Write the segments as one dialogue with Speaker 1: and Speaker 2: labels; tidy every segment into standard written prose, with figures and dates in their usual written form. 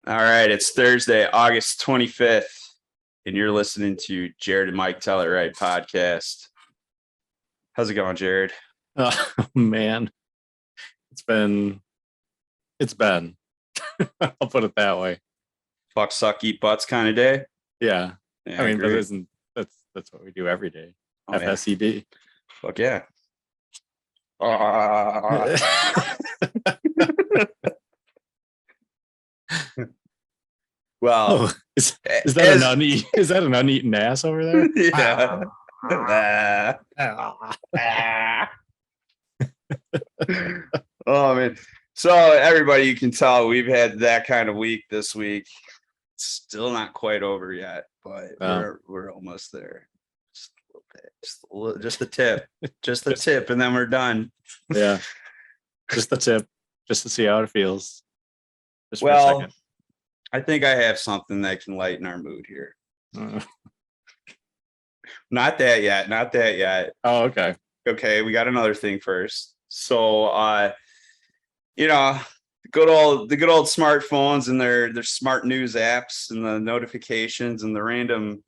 Speaker 1: All right, it's Thursday, August 25th, and you're listening to Jared and Mike Tell It Right podcast. How's it going, Jared?
Speaker 2: Oh man, it's been I'll put it that way.
Speaker 1: Fuck, suck, eat butts kind of day?
Speaker 2: Yeah.
Speaker 1: Yeah,
Speaker 2: I mean, but
Speaker 1: agree.
Speaker 2: isn't that's what we do every day.
Speaker 1: Oh, yeah.
Speaker 2: FSED.
Speaker 1: Fuck yeah. Ah. Well,
Speaker 2: Oh, is that
Speaker 1: as,
Speaker 2: is that an uneaten ass over there?
Speaker 1: yeah. Oh, man. So, everybody, you can tell we've had that kind of week this week. Still not quite over yet, but we're almost there. Just a little bit, just the tip, just the tip, and then we're done.
Speaker 2: Yeah, just the tip, just to see how it feels. Just for a
Speaker 1: Well,
Speaker 2: second.
Speaker 1: I think I have something that can lighten our mood here. Not that yet, not that yet.
Speaker 2: Oh, okay.
Speaker 1: Okay, we got another thing first. So, the good old smartphones and their smart news apps and the notifications and the random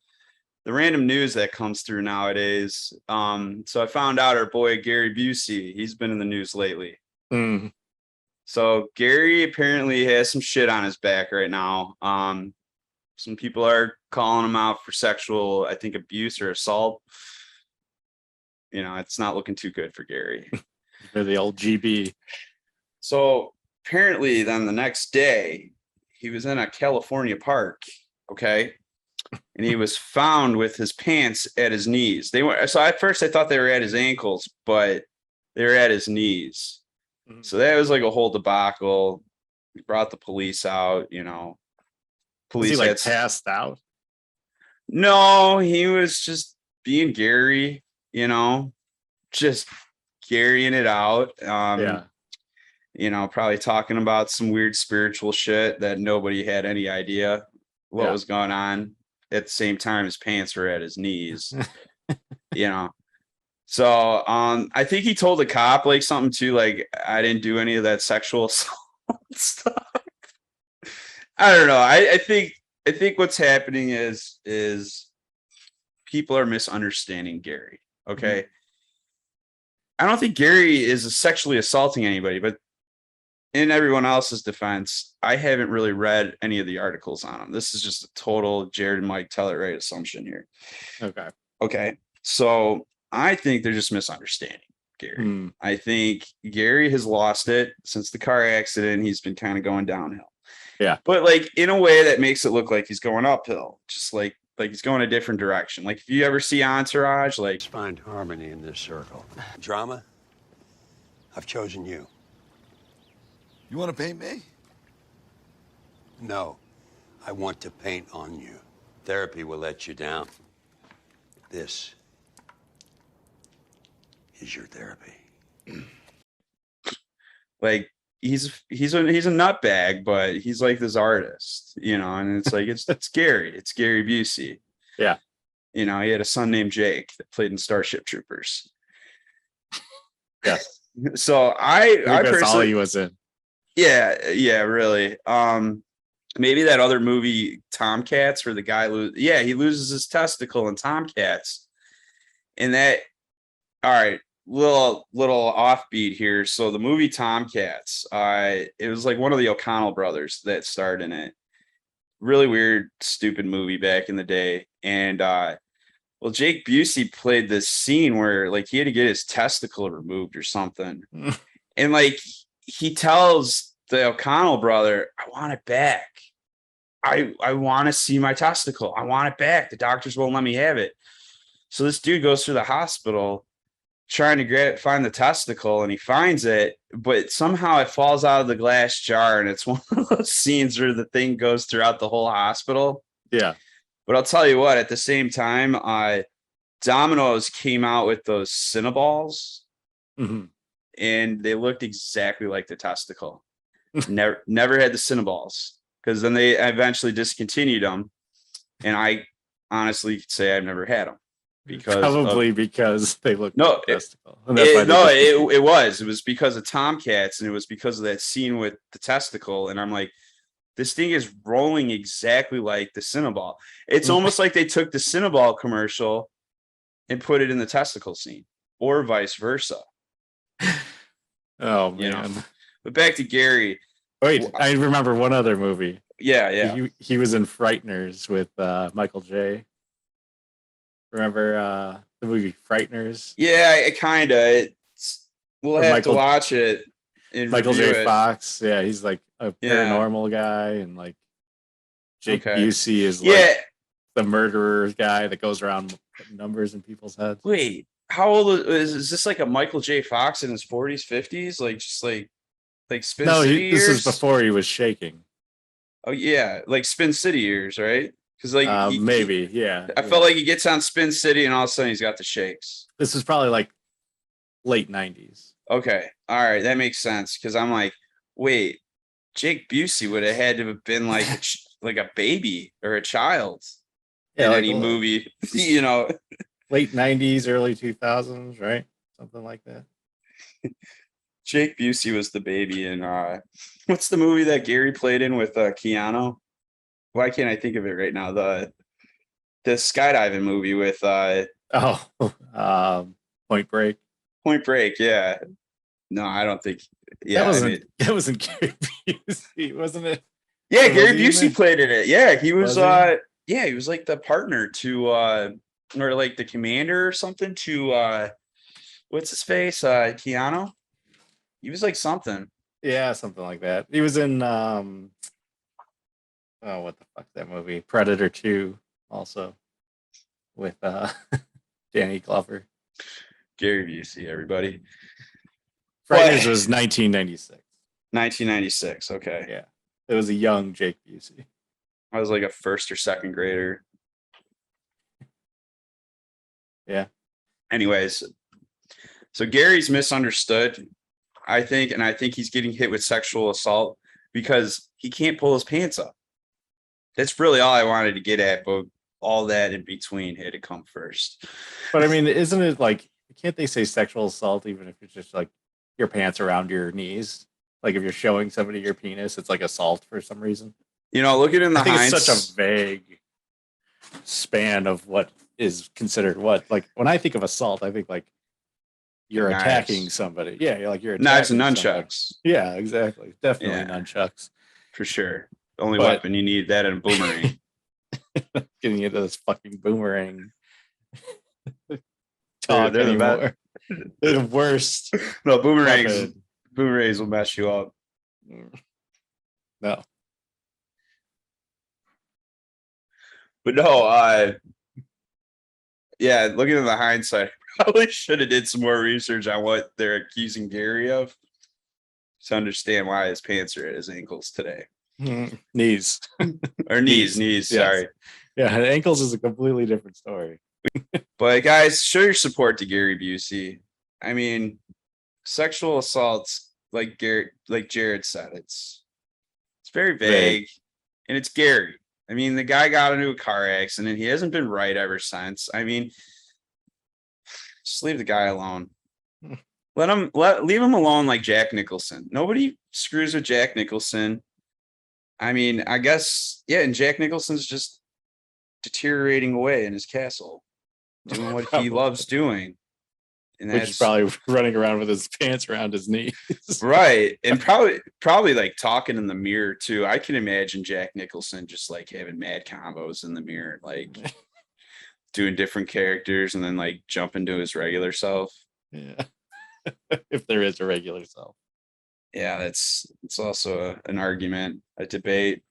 Speaker 1: news that comes through nowadays. So I found out our boy Gary Busey, he's been in the news lately.
Speaker 2: Mm.
Speaker 1: So Gary apparently has some shit on his back right now. Some people are calling him out for sexual, I think, abuse or assault. You know, it's not looking too good for Gary.
Speaker 2: For the old GB.
Speaker 1: So apparently then the next day he was in a California park, okay? And he was found with his pants at his knees. So at first I thought they were at his ankles, but they were at his knees. So that was like a whole debacle. We brought the police out,
Speaker 2: Was he passed out?
Speaker 1: No, he was just being Gary, just Garying it out. Probably talking about some weird spiritual shit that nobody had any idea what was going on. At the same time, his pants were at his knees, So I think he told the cop like something too, like I didn't do any of that sexual assault stuff. I don't know. I think what's happening is people are misunderstanding Gary. Okay. Mm-hmm. I don't think Gary is sexually assaulting anybody, but in everyone else's defense, I haven't really read any of the articles on him. This is just a total Jared and Mike Tell It Right assumption here. Okay. So I think they're just misunderstanding Gary. I think Gary has lost it since the car accident. He's been kind of going downhill.
Speaker 2: Yeah.
Speaker 1: But like in a way that makes it look like he's going uphill, just like he's going a different direction. Like if you ever see Entourage, like
Speaker 3: let's find harmony in this circle. Drama? I've chosen you.
Speaker 4: You want to paint me?
Speaker 3: No, I want to paint on you. Therapy will let you down. This is your therapy.
Speaker 1: Like he's a nutbag, but he's like this artist, and it's like it's Gary. It's Gary Busey.
Speaker 2: Yeah.
Speaker 1: He had a son named Jake that played in Starship Troopers.
Speaker 2: Yeah.
Speaker 1: So I
Speaker 2: that's all he was in.
Speaker 1: Yeah, really. Maybe that other movie Tomcats where the guy he loses his testicle in Tomcats. And that, all right, little offbeat here. So the movie Tomcats, it was like one of the O'Connell brothers that starred in it. Really weird, stupid movie back in the day. And Jake Busey played this scene where like he had to get his testicle removed or something. And like he tells the O'Connell brother, I want it back. I want to see my testicle. I want it back. The doctors won't let me have it. So this dude goes through the hospital trying to find the testicle, and he finds it, but somehow it falls out of the glass jar, and it's one of those scenes where the thing goes throughout the whole hospital.
Speaker 2: Yeah.
Speaker 1: But I'll tell you what, at the same time, Domino's came out with those Cinnaballs, and they looked exactly like the testicle. Never had the Cinnaballs, because then they eventually discontinued them, and I honestly could say I've never had them.
Speaker 2: Because they look
Speaker 1: no,
Speaker 2: like testicle.
Speaker 1: It was because of Tomcats, and it was because of that scene with the testicle. And I'm like, this thing is rolling exactly like the Cinnaball. It's almost like they took the Cinnaball commercial and put it in the testicle scene, or vice versa.
Speaker 2: Oh
Speaker 1: You know.
Speaker 2: man.
Speaker 1: But back to Gary.
Speaker 2: Wait, I remember one other movie.
Speaker 1: Yeah.
Speaker 2: He was in Frighteners with Michael J. Remember the movie Frighteners?
Speaker 1: Yeah, it kind of. We'll
Speaker 2: Or
Speaker 1: have to watch it and
Speaker 2: Michael
Speaker 1: review
Speaker 2: J.
Speaker 1: it.
Speaker 2: Fox. Yeah, he's like a paranormal guy, and like Jake
Speaker 1: Okay.
Speaker 2: Busey is like the murderer guy that goes around putting numbers in people's heads.
Speaker 1: Wait, how old is this? Like a Michael J. Fox in his 40s, 50s? Like just like Spin City years?
Speaker 2: This is before he was shaking.
Speaker 1: Oh yeah, like Spin City years, right? Because like
Speaker 2: maybe, yeah.
Speaker 1: I felt like he gets on Spin City and all of a sudden he's got the shakes.
Speaker 2: This is probably like late 90s.
Speaker 1: Okay, all right, that makes sense. Because I'm like, wait, Jake Busey would have had to have been like like a baby or a child in
Speaker 2: like
Speaker 1: any movie, you know.
Speaker 2: Late 90s, early 2000s, right? Something like that.
Speaker 1: Jake Busey was the baby in what's the movie that Gary played in with Keanu? Why can't I think of it right now? The skydiving movie with
Speaker 2: Point Break.
Speaker 1: Point Break, yeah. No, I don't think. Yeah,
Speaker 2: that wasn't Gary Busey, wasn't it?
Speaker 1: Yeah,
Speaker 2: Or
Speaker 1: Gary
Speaker 2: was he in
Speaker 1: Busey
Speaker 2: it?
Speaker 1: played in it. Yeah, he was.
Speaker 2: Was he?
Speaker 1: Yeah, he was like the partner to or like the commander or something to what's his face? Keanu. He was like something.
Speaker 2: Yeah, something like that. He was in what the fuck that movie? Predator 2 also with Danny Glover.
Speaker 1: Gary Busey, everybody.
Speaker 2: Frighteners was 1996.
Speaker 1: 1996. Okay.
Speaker 2: Yeah. It was a young Jake Busey.
Speaker 1: I was like a first or second grader.
Speaker 2: Yeah.
Speaker 1: Anyways, so Gary's misunderstood, I think, and I think he's getting hit with sexual assault because he can't pull his pants up. That's really all I wanted to get at, but all that in between had to come first.
Speaker 2: But I mean, isn't it like, can't they say sexual assault even if it's just like your pants around your knees? Like if you're showing somebody your penis, it's like assault for some reason.
Speaker 1: You know, look at in the
Speaker 2: I think
Speaker 1: Heinz.
Speaker 2: it's such a vague span of what is considered what. Like when I think of assault, I think like you're
Speaker 1: Knives.
Speaker 2: attacking somebody. Yeah, you're like you're
Speaker 1: Knives and
Speaker 2: attacking somebody.
Speaker 1: nunchucks.
Speaker 2: Yeah, exactly. Definitely
Speaker 1: Yeah.
Speaker 2: nunchucks.
Speaker 1: For sure. The only
Speaker 2: But-
Speaker 1: weapon you need that and a boomerang.
Speaker 2: Getting into this fucking boomerang.
Speaker 1: Oh, they're the
Speaker 2: anymore. They're the worst.
Speaker 1: No, boomerangs
Speaker 2: weapon.
Speaker 1: will mess you up.
Speaker 2: No.
Speaker 1: But no, yeah, looking at the hindsight, probably should have did some more research on what they're accusing Gary of to understand why his pants are at his ankles today.
Speaker 2: Knees.
Speaker 1: Or knees,
Speaker 2: Yes.
Speaker 1: sorry.
Speaker 2: Yeah, ankles is a completely different story.
Speaker 1: But guys, show your support to Gary Busey. I mean, sexual assaults, like Jared said, it's very vague. And it's Gary. I mean, the guy got into a car accident. He hasn't been right ever since. I mean, just leave the guy alone. Leave him alone like Jack Nicholson. Nobody screws with Jack Nicholson. I mean, I guess, yeah, and Jack Nicholson's just deteriorating away in his castle, doing what he loves doing. And
Speaker 2: Which
Speaker 1: that's
Speaker 2: is probably running around with his pants around his knees.
Speaker 1: right. And probably like talking in the mirror too. I can imagine Jack Nicholson just like having mad combos in the mirror, like doing different characters and then like jump into his regular self.
Speaker 2: Yeah. If there is a regular self.
Speaker 1: Yeah, it's also an argument, a debate.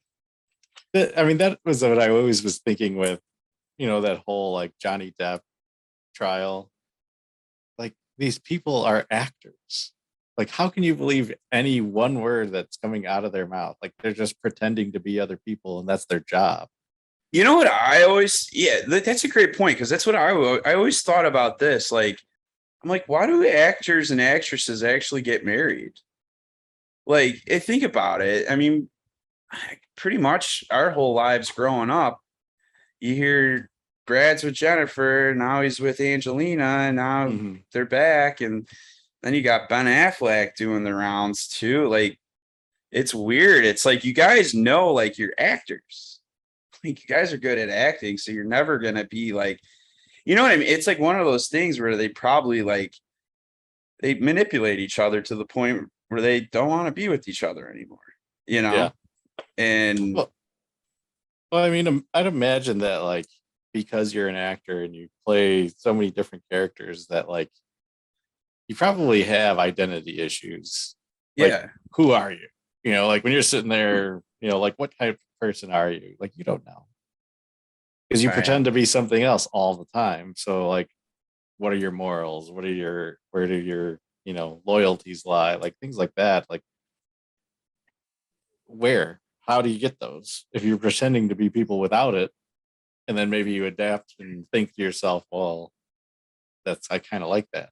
Speaker 2: I mean, that was what I always was thinking with, that whole like Johnny Depp trial. Like these people are actors. Like, how can you believe any one word that's coming out of their mouth? Like they're just pretending to be other people and that's their job.
Speaker 1: You know what that's a great point, because that's what I always thought about this. Like, I'm like, why do actors and actresses actually get married? Like, think about it. I mean, pretty much our whole lives growing up, you hear Brad's with Jennifer, now he's with Angelina, and now they're back. And then you got Ben Affleck doing the rounds too. Like, it's weird. It's like you guys know, like you're actors. Like you guys are good at acting, so you're never gonna be like, you know what I mean? It's like one of those things where they probably like they manipulate each other to the point where they don't want to be with each other anymore. You know?
Speaker 2: Yeah.
Speaker 1: And
Speaker 2: Well, I mean, I'd imagine that like because you're an actor and you play so many different characters that like you probably have identity issues. Like,
Speaker 1: yeah,
Speaker 2: who are you? You know, like when you're sitting there, you know, like what type of person are you? Like you don't know. Because you
Speaker 1: right.
Speaker 2: pretend to be something else all the time. So like what are your morals? Where do your, you know, loyalties lie? Like things like that. Like where? How do you get those? If you're pretending to be people without it, and then maybe you adapt and think to yourself, well, that's I kind of like that.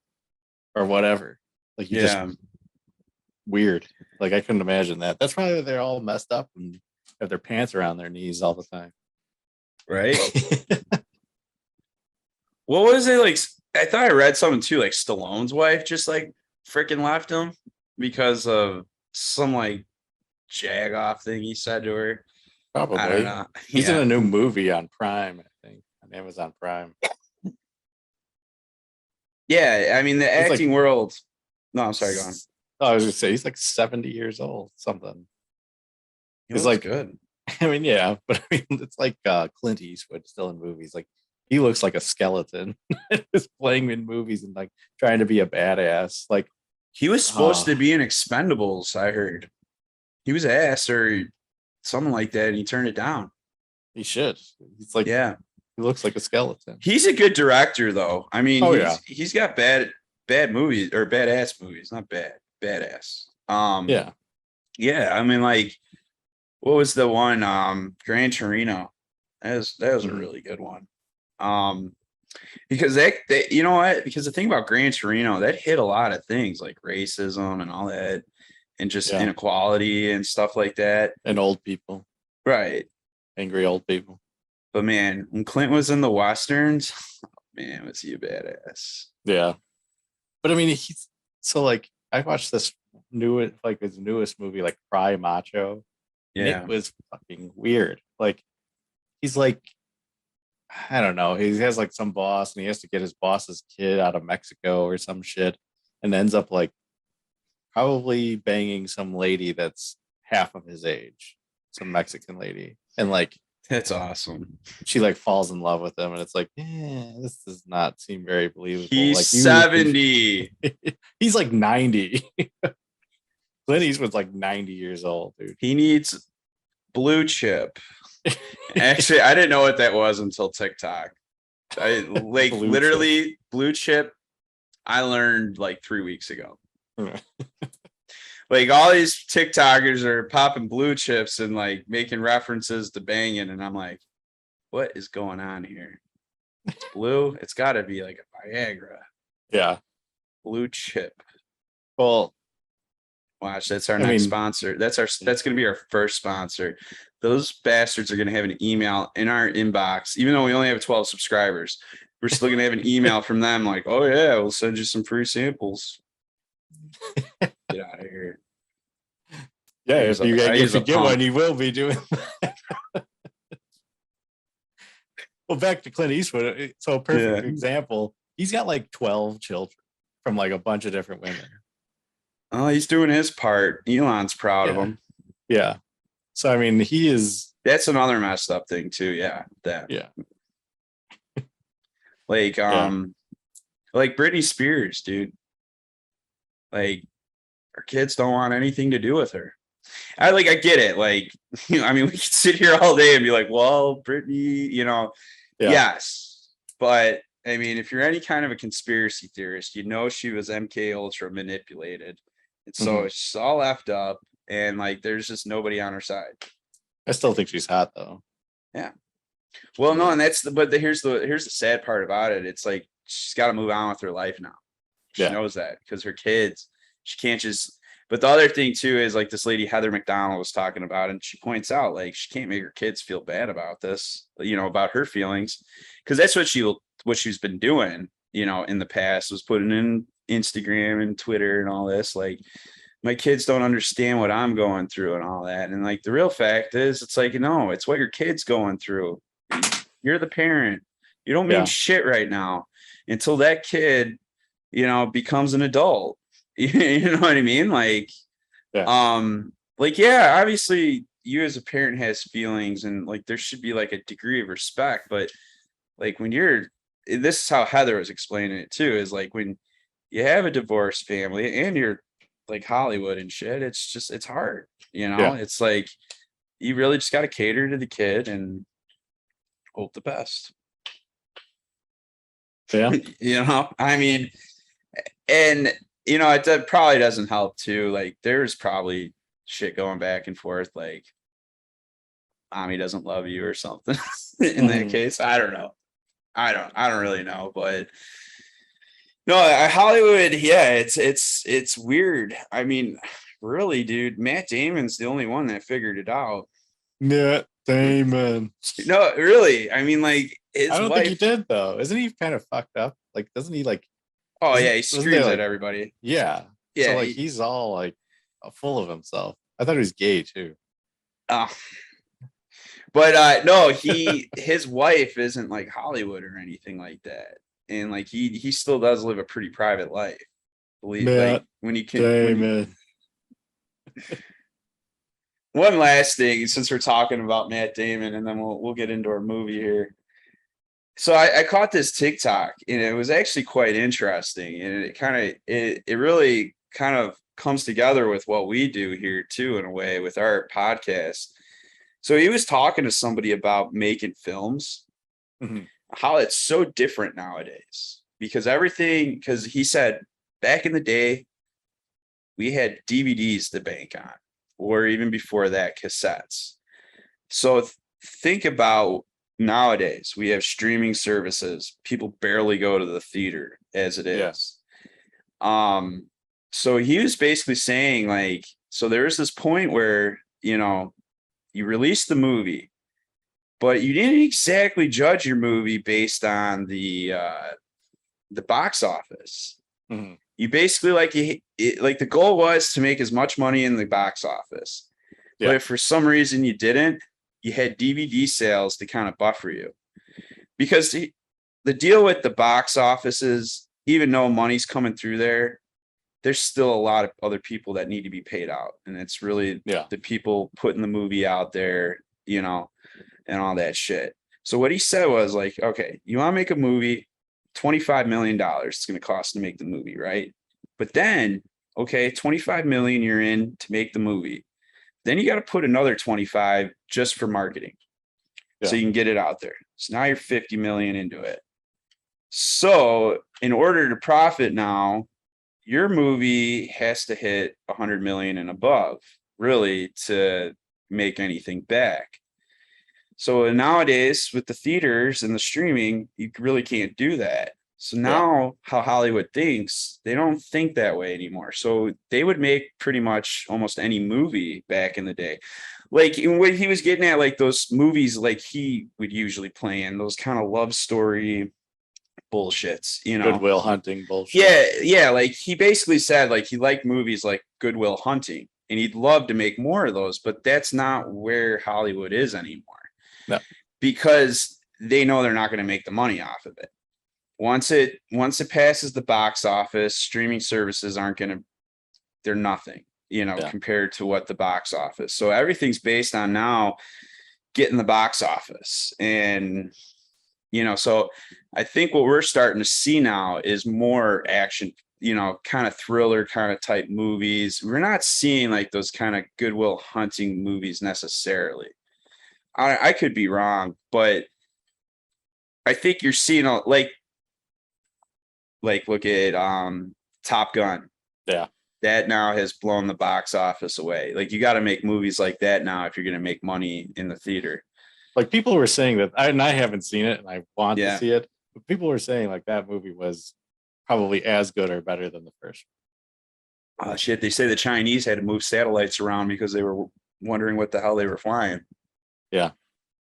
Speaker 2: Or whatever. Like you just
Speaker 1: Yeah.
Speaker 2: weird. Like I couldn't imagine that. That's probably why they're all messed up and have their pants around their knees all the time.
Speaker 1: Right. What was it like? I thought I read something too, like Stallone's wife just like freaking left him because of some like jag off thing he said to her. I don't
Speaker 2: Probably.
Speaker 1: know.
Speaker 2: He's in
Speaker 1: Yeah.
Speaker 2: a new movie on Prime, I think, on Amazon Prime.
Speaker 1: Yeah. I mean, the
Speaker 2: He's
Speaker 1: acting
Speaker 2: like,
Speaker 1: world. No, I'm sorry, go on.
Speaker 2: Oh, I was gonna say he's like 70 years old, something.
Speaker 1: He
Speaker 2: He's
Speaker 1: looks
Speaker 2: like,
Speaker 1: good.
Speaker 2: I mean, yeah, but I mean, it's like Clint Eastwood still in movies. Like he looks like a skeleton, just playing in movies and like trying to be a badass. Like
Speaker 1: He was supposed to be in Expendables, I heard. He was asked or something like that, and he turned it down.
Speaker 2: he should. He's like,
Speaker 1: Yeah.
Speaker 2: he looks like a skeleton.
Speaker 1: He's a good director, though. I mean,
Speaker 2: Oh,
Speaker 1: he's
Speaker 2: yeah.
Speaker 1: he's got bad movies or badass movies, not badass.
Speaker 2: Yeah.
Speaker 1: Yeah, I mean, like, what was the one? Gran Torino. That was a
Speaker 2: Mhm.
Speaker 1: really good one. Because they you know what? Because the thing about Gran Torino, that hit a lot of things like racism and all that, and just
Speaker 2: Yeah.
Speaker 1: inequality and stuff like that.
Speaker 2: And old people,
Speaker 1: Right.
Speaker 2: angry old people.
Speaker 1: But man, when Clint was in the westerns, man, was he a badass?
Speaker 2: Yeah. But I mean, he's so like, I watched this like his newest movie, like Cry Macho, and
Speaker 1: Yeah.
Speaker 2: it was fucking weird. Like, he's like, I don't know, he has like some boss and he has to get his boss's kid out of Mexico or some shit and ends up like probably banging some lady that's half of his age, some Mexican lady. And like,
Speaker 1: That's awesome.
Speaker 2: she like falls in love with him and it's like, this does not seem very believable.
Speaker 1: He's
Speaker 2: Like
Speaker 1: 70.
Speaker 2: he's like 90. Clint Eastwood's like 90 years old, dude.
Speaker 1: He needs blue chip. Actually, I didn't know what that was until TikTok. I like
Speaker 2: Blue
Speaker 1: literally blue chip. I learned like 3 weeks ago. Like all these TikTokers are popping blue chips and like making references to banging, and I'm like, what is going on here? It's blue. It's got to be like a Viagra.
Speaker 2: Yeah.
Speaker 1: Blue chip.
Speaker 2: Well,
Speaker 1: Watch, that's our
Speaker 2: I
Speaker 1: next
Speaker 2: mean-
Speaker 1: sponsor. That's gonna be our first sponsor. Those bastards are gonna have an email in our inbox, even though we only have 12 subscribers. We're still gonna have an email from them like, oh yeah, we'll send you some free samples. Get out of here.
Speaker 2: yeah,
Speaker 1: I
Speaker 2: if
Speaker 1: use a-
Speaker 2: you
Speaker 1: I use a
Speaker 2: get
Speaker 1: pump.
Speaker 2: one, you will be doing that. Well, back to Clint Eastwood. So a perfect
Speaker 1: Yeah.
Speaker 2: example. He's got like 12 children from like a bunch of different women.
Speaker 1: Oh, he's doing his part. Elon's proud of
Speaker 2: Yeah.
Speaker 1: him.
Speaker 2: Yeah. So I mean, he is.
Speaker 1: That's another messed up thing too. Yeah. That.
Speaker 2: Yeah.
Speaker 1: Like, like Britney Spears, dude. Like, her kids don't want anything to do with her. I get it. Like, I mean, we could sit here all day and be like, well, Britney,
Speaker 2: Yeah.
Speaker 1: yes. But I mean, if you're any kind of a conspiracy theorist, you know she was MK Ultra manipulated. And so
Speaker 2: Mhm.
Speaker 1: it's all effed up. And like there's just nobody on her side.
Speaker 2: I still think she's hot though.
Speaker 1: Well, no, and here's the sad part about it. It's like she's got to move on with her life now. She
Speaker 2: Yeah.
Speaker 1: knows that because her kids, she can't just. But the other thing too is like this lady Heather McDonald was talking about, and she points out like she can't make her kids feel bad about this, about her feelings, because that's what she's been doing, in the past was putting in Instagram and Twitter and all this. Like, my kids don't understand what I'm going through and all that. And like the real fact is, it's like, no, it's what your kid's going through. You're the parent. You don't mean
Speaker 2: Yeah.
Speaker 1: shit right now until that kid, becomes an adult. You know what I mean?
Speaker 2: Yeah.
Speaker 1: Like, yeah, obviously you as a parent has feelings and like there should be like a degree of respect, but like when this is how Heather was explaining it too, is like when you have a divorced family and you're like Hollywood and shit, it's hard,
Speaker 2: Yeah.
Speaker 1: it's like you really just got to cater to the kid and hope the best.
Speaker 2: Yeah.
Speaker 1: I mean, and it probably doesn't help too. Like there's probably shit going back and forth, like mommy doesn't love you or something in that case. I don't know. I don't really know, but no, Hollywood, yeah, it's weird. I mean, really, dude, Matt Damon's the only one that figured it out.
Speaker 2: Yeah. Damon.
Speaker 1: No, really. I mean, like his
Speaker 2: I don't think he
Speaker 1: wife.
Speaker 2: did though. Isn't he kind of fucked up? Like, doesn't he like?
Speaker 1: Oh yeah, he
Speaker 2: Wasn't there
Speaker 1: screams at
Speaker 2: like?
Speaker 1: everybody.
Speaker 2: Yeah. So
Speaker 1: Yeah,
Speaker 2: like he's all like full of himself. I thought he was gay too.
Speaker 1: uh, but no, his wife isn't like Hollywood or anything like that, and like he still does live a pretty private life. Believe like
Speaker 2: Matt
Speaker 1: when you can. When you,
Speaker 2: Damon.
Speaker 1: one last thing, since we're talking about Matt Damon, and then we'll get into our movie here. So I caught this TikTok and it was actually quite interesting, and it really kind of comes together with what we do here too in a way with our podcast. So he was talking to somebody about making films,
Speaker 2: Mhm.
Speaker 1: how it's so different nowadays because he said back in the day we had DVDs to bank on, or even before that, cassettes. So think about nowadays, we have streaming services. People barely go to the theater as it
Speaker 2: Yeah.
Speaker 1: is. So he was basically saying, like, so there's this point where, you release the movie, but you didn't exactly judge your movie based on the box office.
Speaker 2: Mhm.
Speaker 1: You basically like the goal was to make as much money in the box office. But
Speaker 2: Yeah.
Speaker 1: if for some reason you didn't, you had DVD sales to kind of buffer you. Because the deal with the box office is, even though money's coming through there, there's still a lot of other people that need to be paid out. And it's really
Speaker 2: Yeah.
Speaker 1: the people putting the movie out there, and all that shit. So what he said was like, okay, you want to make a movie, $25 million it's going to cost to make the movie, right? But then, okay, 25 million you're in to make the movie. Then you got to put another 25 just for marketing. So
Speaker 2: Yeah.
Speaker 1: you can get it out there. So now you're 50 million into it. So in order to profit now, your movie has to hit 100 million and above, really, to make anything back. So nowadays with the theaters and the streaming, you really can't do that. So now how Hollywood thinks, they don't think that way anymore. So they would make pretty much almost any movie back in the day. Like what he was getting at, like those movies like he would usually play in, those kind of love story bullshits,
Speaker 2: Goodwill Hunting bullshit.
Speaker 1: Yeah, like he basically said like he liked movies like Goodwill Hunting and he'd love to make more of those, but that's not where Hollywood is anymore.
Speaker 2: No.
Speaker 1: Because they know they're not going to make the money off of it. Once it passes the box office, streaming services they're nothing, compared to what the box office. So everything's based on now getting the box office. And so I think what we're starting to see now is more action, kind of thriller kind of type movies. We're not seeing like those kind of Goodwill Hunting movies necessarily. I could be wrong, but I think you're seeing like look at Top Gun.
Speaker 2: Yeah.
Speaker 1: That now has blown the box office away. Like you got to make movies like that now if you're going to make money in the theater.
Speaker 2: Like people were saying that, and I haven't seen it and I want
Speaker 1: Yeah.
Speaker 2: to see it, but people were saying like that movie was probably as good or better than the first.
Speaker 1: Oh shit, they say the Chinese had to move satellites around because they were wondering what the hell they were flying.
Speaker 2: Yeah.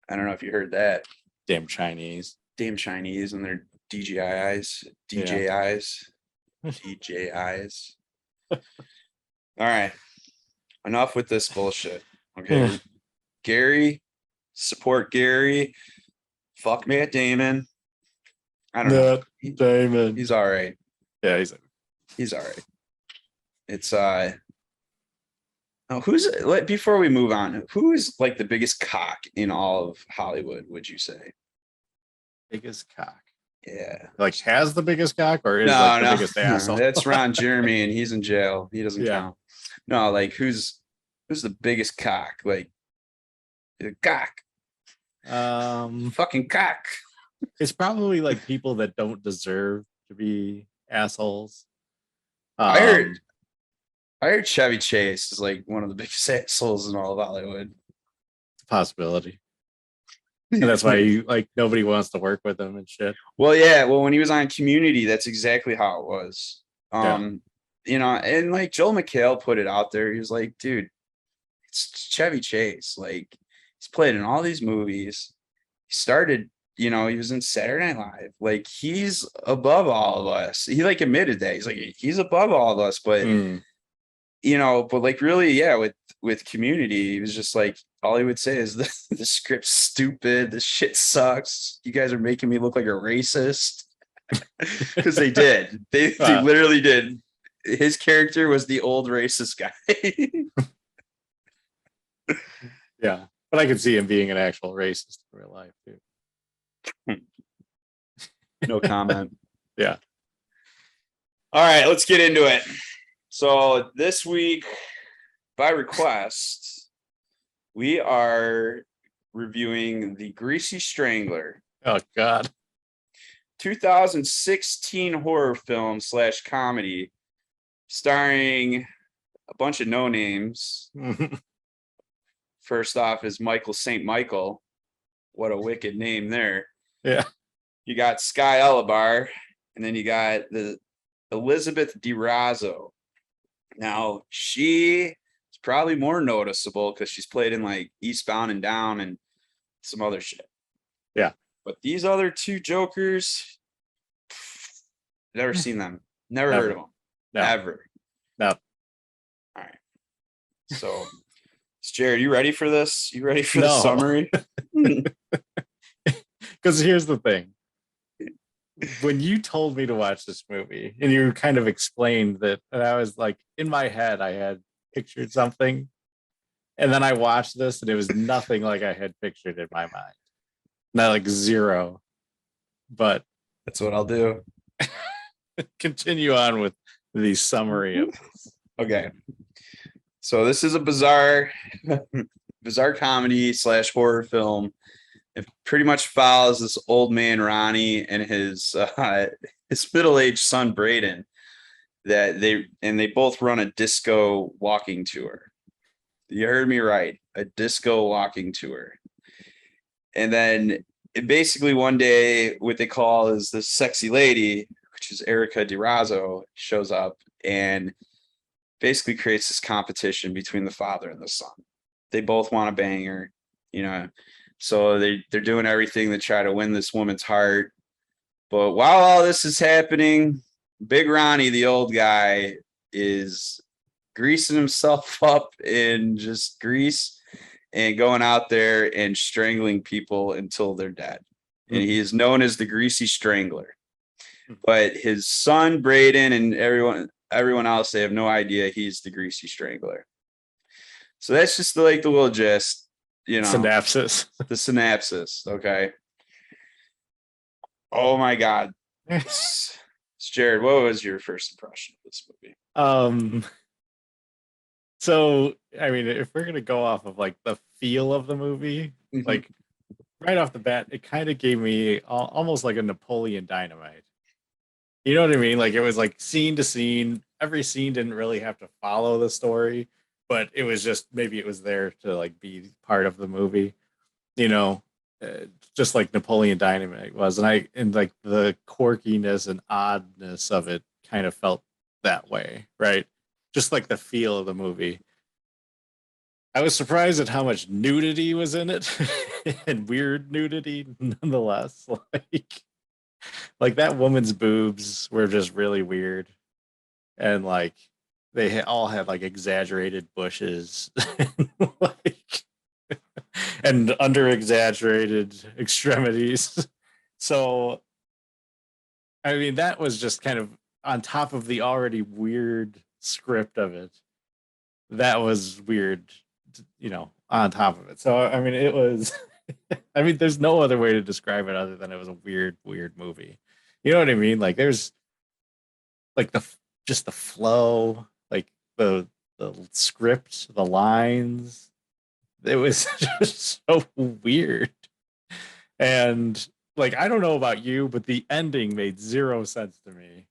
Speaker 1: I don't know if you heard that.
Speaker 2: Damn Chinese.
Speaker 1: Damn Chinese and their DJIs. All right. Enough with this bullshit. Okay. Gary, support Gary. Fuck Matt Damon. I don't know.
Speaker 2: Damon.
Speaker 1: He's all right.
Speaker 2: Yeah,
Speaker 1: He's all right. It's oh, who's like before we move on, who is like the biggest cock in all of Hollywood, would you say?
Speaker 2: biggest cock.
Speaker 1: Yeah.
Speaker 2: Like has the biggest cock or is
Speaker 1: No,
Speaker 2: like the
Speaker 1: no,
Speaker 2: biggest asshole?
Speaker 1: that's Ron Jeremy, and he's in jail. He doesn't
Speaker 2: Yeah.
Speaker 1: count. No, like who's the biggest cock? Like the cock, fucking cock.
Speaker 2: It's probably like people that don't deserve to be assholes.
Speaker 1: I heard Chevy Chase is like one of the biggest assholes in all of Hollywood.
Speaker 2: It's a possibility. And that's why like nobody wants to work with him and shit.
Speaker 1: Well, yeah. Well, when he was on Community, that's exactly how it was. You know, and like Joel McHale put it out there. He was like, dude, it's Chevy Chase. Like, he's played in all these movies. He started, you know, he was in Saturday Night Live. Like, he's above all of us. He like admitted that. He's like, he's above all of us, but you know, but like really, yeah, with Community, he was just like, all he would say is the script's stupid, the shit sucks. You guys are making me look like a racist. Because they did. They literally did. His character was the old racist guy.
Speaker 2: Yeah. But I could see him being an actual racist in real life too.
Speaker 1: No comment.
Speaker 2: Yeah.
Speaker 1: All right, let's get into it. So this week, by request, we are reviewing the Greasy Strangler.
Speaker 2: Oh God.
Speaker 1: 2016 horror film / comedy starring a bunch of no names. First off is Michael St. Michael. What a wicked name there.
Speaker 2: Yeah.
Speaker 1: You got Sky Elobar, and then you got the Elizabeth DeRazzo. Now, she is probably more noticeable because she's played in like Eastbound and Down and some other shit.
Speaker 2: Yeah.
Speaker 1: But these other two jokers, never seen them. Never heard of them.
Speaker 2: No.
Speaker 1: Ever.
Speaker 2: No.
Speaker 1: All right. So, Jared, you ready for this? You ready for the
Speaker 2: No.
Speaker 1: summary?
Speaker 2: Because here's the thing. When you told me to watch this movie and you kind of explained that, and I was like, in my head, I had pictured something. And then I watched this and it was nothing like I had pictured in my mind. Not like zero. But
Speaker 1: that's what I'll do.
Speaker 2: Continue on with the summary of this.
Speaker 1: Okay. So this is a bizarre comedy / horror film. It pretty much follows this old man Ronnie and his middle-aged son Braden. That they both run a disco walking tour. You heard me right, a disco walking tour. And then basically one day, what they call is the sexy lady, which is Erica DeRazzo, shows up and basically creates this competition between the father and the son. They both want to bang her, you know. So they're doing everything to try to win this woman's heart. But while all this is happening, Big Ronnie, the old guy, is greasing himself up in just grease and going out there and strangling people until they're dead. And he is known as the Greasy Strangler. But his son, Braden, and everyone else, they have no idea he's the Greasy Strangler. So that's just the little gist. You know,
Speaker 2: synopsis.
Speaker 1: The synopsis. Okay. Oh my God. Jared, what was your first impression of this movie?
Speaker 2: So I mean, if we're gonna go off of like the feel of the movie, like right off the bat, it kind of gave me almost like a Napoleon Dynamite. You know what I mean? Like it was like scene to scene. Every scene didn't really have to follow the story, but it was just maybe it was there to like be part of the movie, you know, just like Napoleon Dynamite was. And like the quirkiness and oddness of it kind of felt that way, right? Just like the feel of the movie. I was surprised at how much nudity was in it and weird nudity nonetheless. Like that woman's boobs were just really weird. And like they all had like exaggerated bushes, like, and under exaggerated extremities. So, I mean, that was just kind of on top of the already weird script of it. That was weird, on top of it. So, I mean, it was, I mean, there's no other way to describe it other than it was a weird, weird movie. You know what I mean? Like, there's like just the flow, like the script, the lines. It was just so weird. And like, I don't know about you, but the ending made zero sense to me.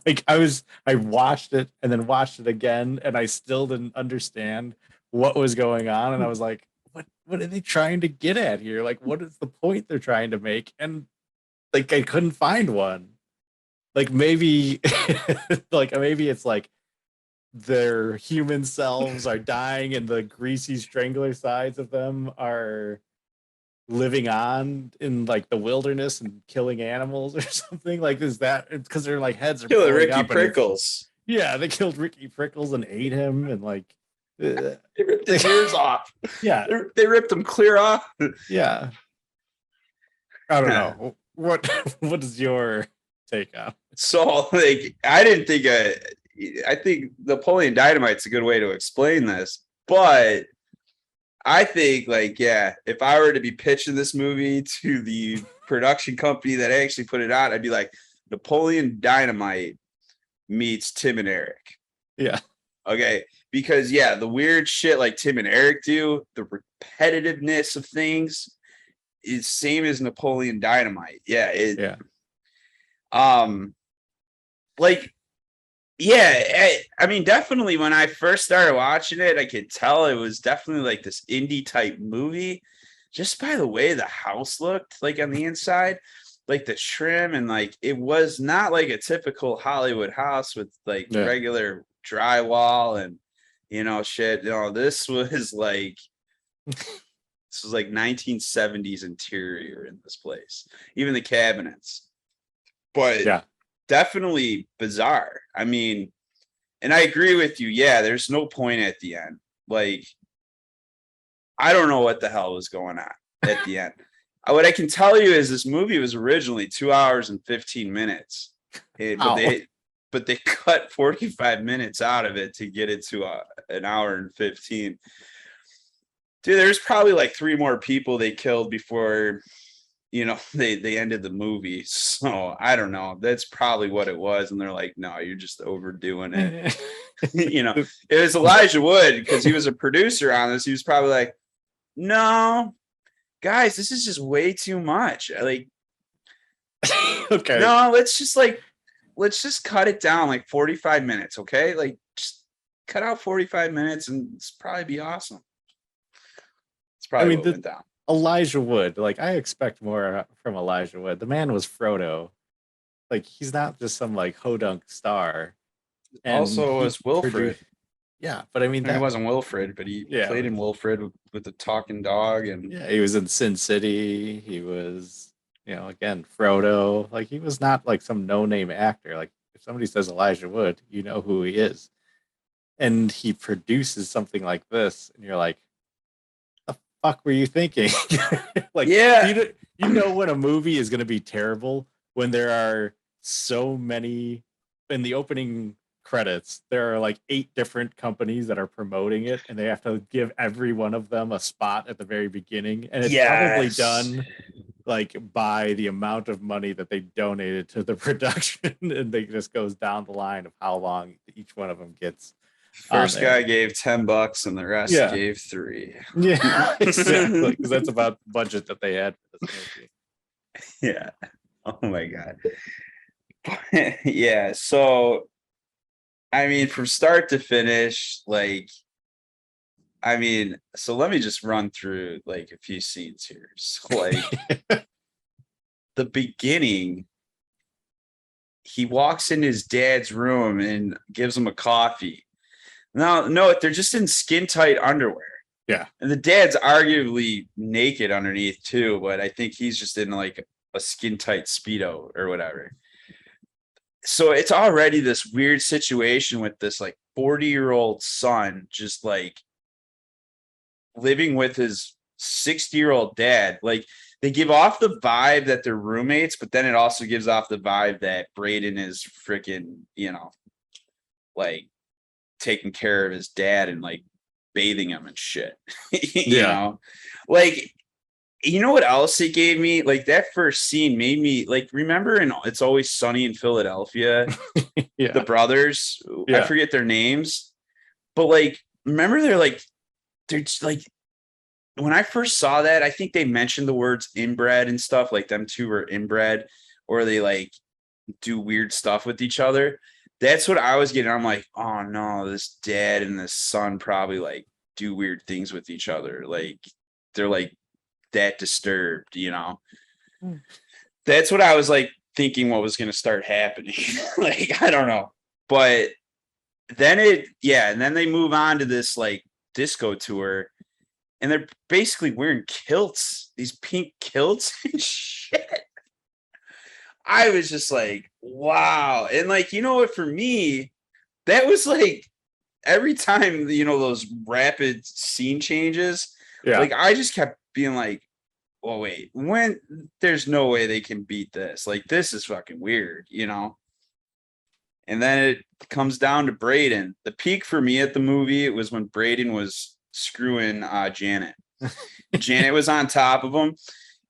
Speaker 2: Like, I watched it and then watched it again, and I still didn't understand what was going on. And I was like, what are they trying to get at here? Like, what is the point they're trying to make? And like, I couldn't find one. Like, maybe like maybe it's like their human selves are dying and the greasy strangler sides of them are living on in like the wilderness and killing animals or something. Like, is that because their like heads are
Speaker 1: Kill
Speaker 2: blowing
Speaker 1: Ricky
Speaker 2: up
Speaker 1: Prickles.
Speaker 2: yeah, they killed Ricky Prickles and ate him, and like
Speaker 1: They ripped his ears off.
Speaker 2: yeah,
Speaker 1: They ripped them clear off.
Speaker 2: yeah. I don't know what is your take on?
Speaker 1: So like I didn't think I think Napoleon Dynamite's a good way to explain this, but I think like if I were to be pitching this movie to the production company that actually put it out, I'd be like Napoleon Dynamite meets Tim and Eric.
Speaker 2: Yeah.
Speaker 1: Okay. Because the weird shit like Tim and Eric do, the repetitiveness of things is same as Napoleon Dynamite.
Speaker 2: Yeah.
Speaker 1: Like, I mean, definitely when I first started watching it, I could tell it was definitely like this indie type movie just by the way the house looked like on the inside, like the trim, and like it was not like a typical Hollywood house with like regular drywall and shit. This was like 1970s interior in this place, even the cabinets. But definitely bizarre. I mean, and I agree with you. Yeah, there's no point at the end. Like, I don't know what the hell was going on at the end. What I can tell you is this movie was originally 2 hours and 15 minutes. But they cut 45 minutes out of it to get it to an hour and 15. Dude, there's probably like 3 more people they killed before they ended the movie. So I don't know. That's probably what it was. And they're like, no, you're just overdoing it. It was Elijah Wood because he was a producer on this. He was probably like, no, guys, this is just way too much. Like,
Speaker 2: okay.
Speaker 1: No, let's just cut it down like 45 minutes. Okay. Like, just cut out 45 minutes and it's probably be awesome. It's probably what went down.
Speaker 2: Elijah Wood, like I expect more from Elijah Wood. The man was Frodo. Like, he's not just some like hodunk star.
Speaker 1: And also was Wilfred.
Speaker 2: But I mean,
Speaker 1: he wasn't Wilfred, but he played in Wilfred with the talking dog, and
Speaker 2: he was in Sin City. He was, again, Frodo. Like, he was not like some no-name actor. Like, if somebody says Elijah Wood, you know who he is. And he produces something like this, and you're like, fuck were you thinking? Like, you know when a movie is going to be terrible when there are so many in the opening credits. There are like 8 different companies that are promoting it, and they have to give every one of them a spot at the very beginning, and it's probably done like by the amount of money that they donated to the production, and they just goes down the line of how long each one of them gets.
Speaker 1: First guy gave $10 and the rest gave 3.
Speaker 2: Yeah, exactly. Because that's about the budget that they had for this movie.
Speaker 1: Yeah. Oh my God. Yeah. So, I mean, from start to finish, like, so let me just run through like a few scenes here. So, like, the beginning, he walks in his dad's room and gives him a coffee. Now, no, they're just in skin tight underwear.
Speaker 2: Yeah.
Speaker 1: And the dad's arguably naked underneath too, but I think he's just in like a skin tight Speedo or whatever. so it's already this weird situation with this like 40-year-old son just like living with his 60-year-old dad. Like they give off the vibe that they're roommates, but then it also gives off the vibe that Braden is freaking, like taking care of his dad and like bathing him and shit. Like, you know what else it gave me? Like that first scene made me like remember in It's Always Sunny in Philadelphia, the brothers, I forget their names, but like remember they're just like when I first saw that, I think they mentioned the words inbred and stuff, like them two were inbred, or they like do weird stuff with each other. That's what I was getting. I'm like, oh no, this dad and this son probably like do weird things with each other. Like they're like that disturbed, That's what I was like thinking what was gonna start happening. Like, I don't know. But then and then they move on to this like disco tour. And they're basically wearing kilts, these pink kilts and shit. I was just like, wow. And like, you know what, for me, that was like every time, those rapid scene changes, like I just kept being like, oh, wait, when there's no way they can beat this. Like, this is fucking weird, And then it comes down to Braden. The peak for me at the movie, it was when Braden was screwing Janet. Janet was on top of him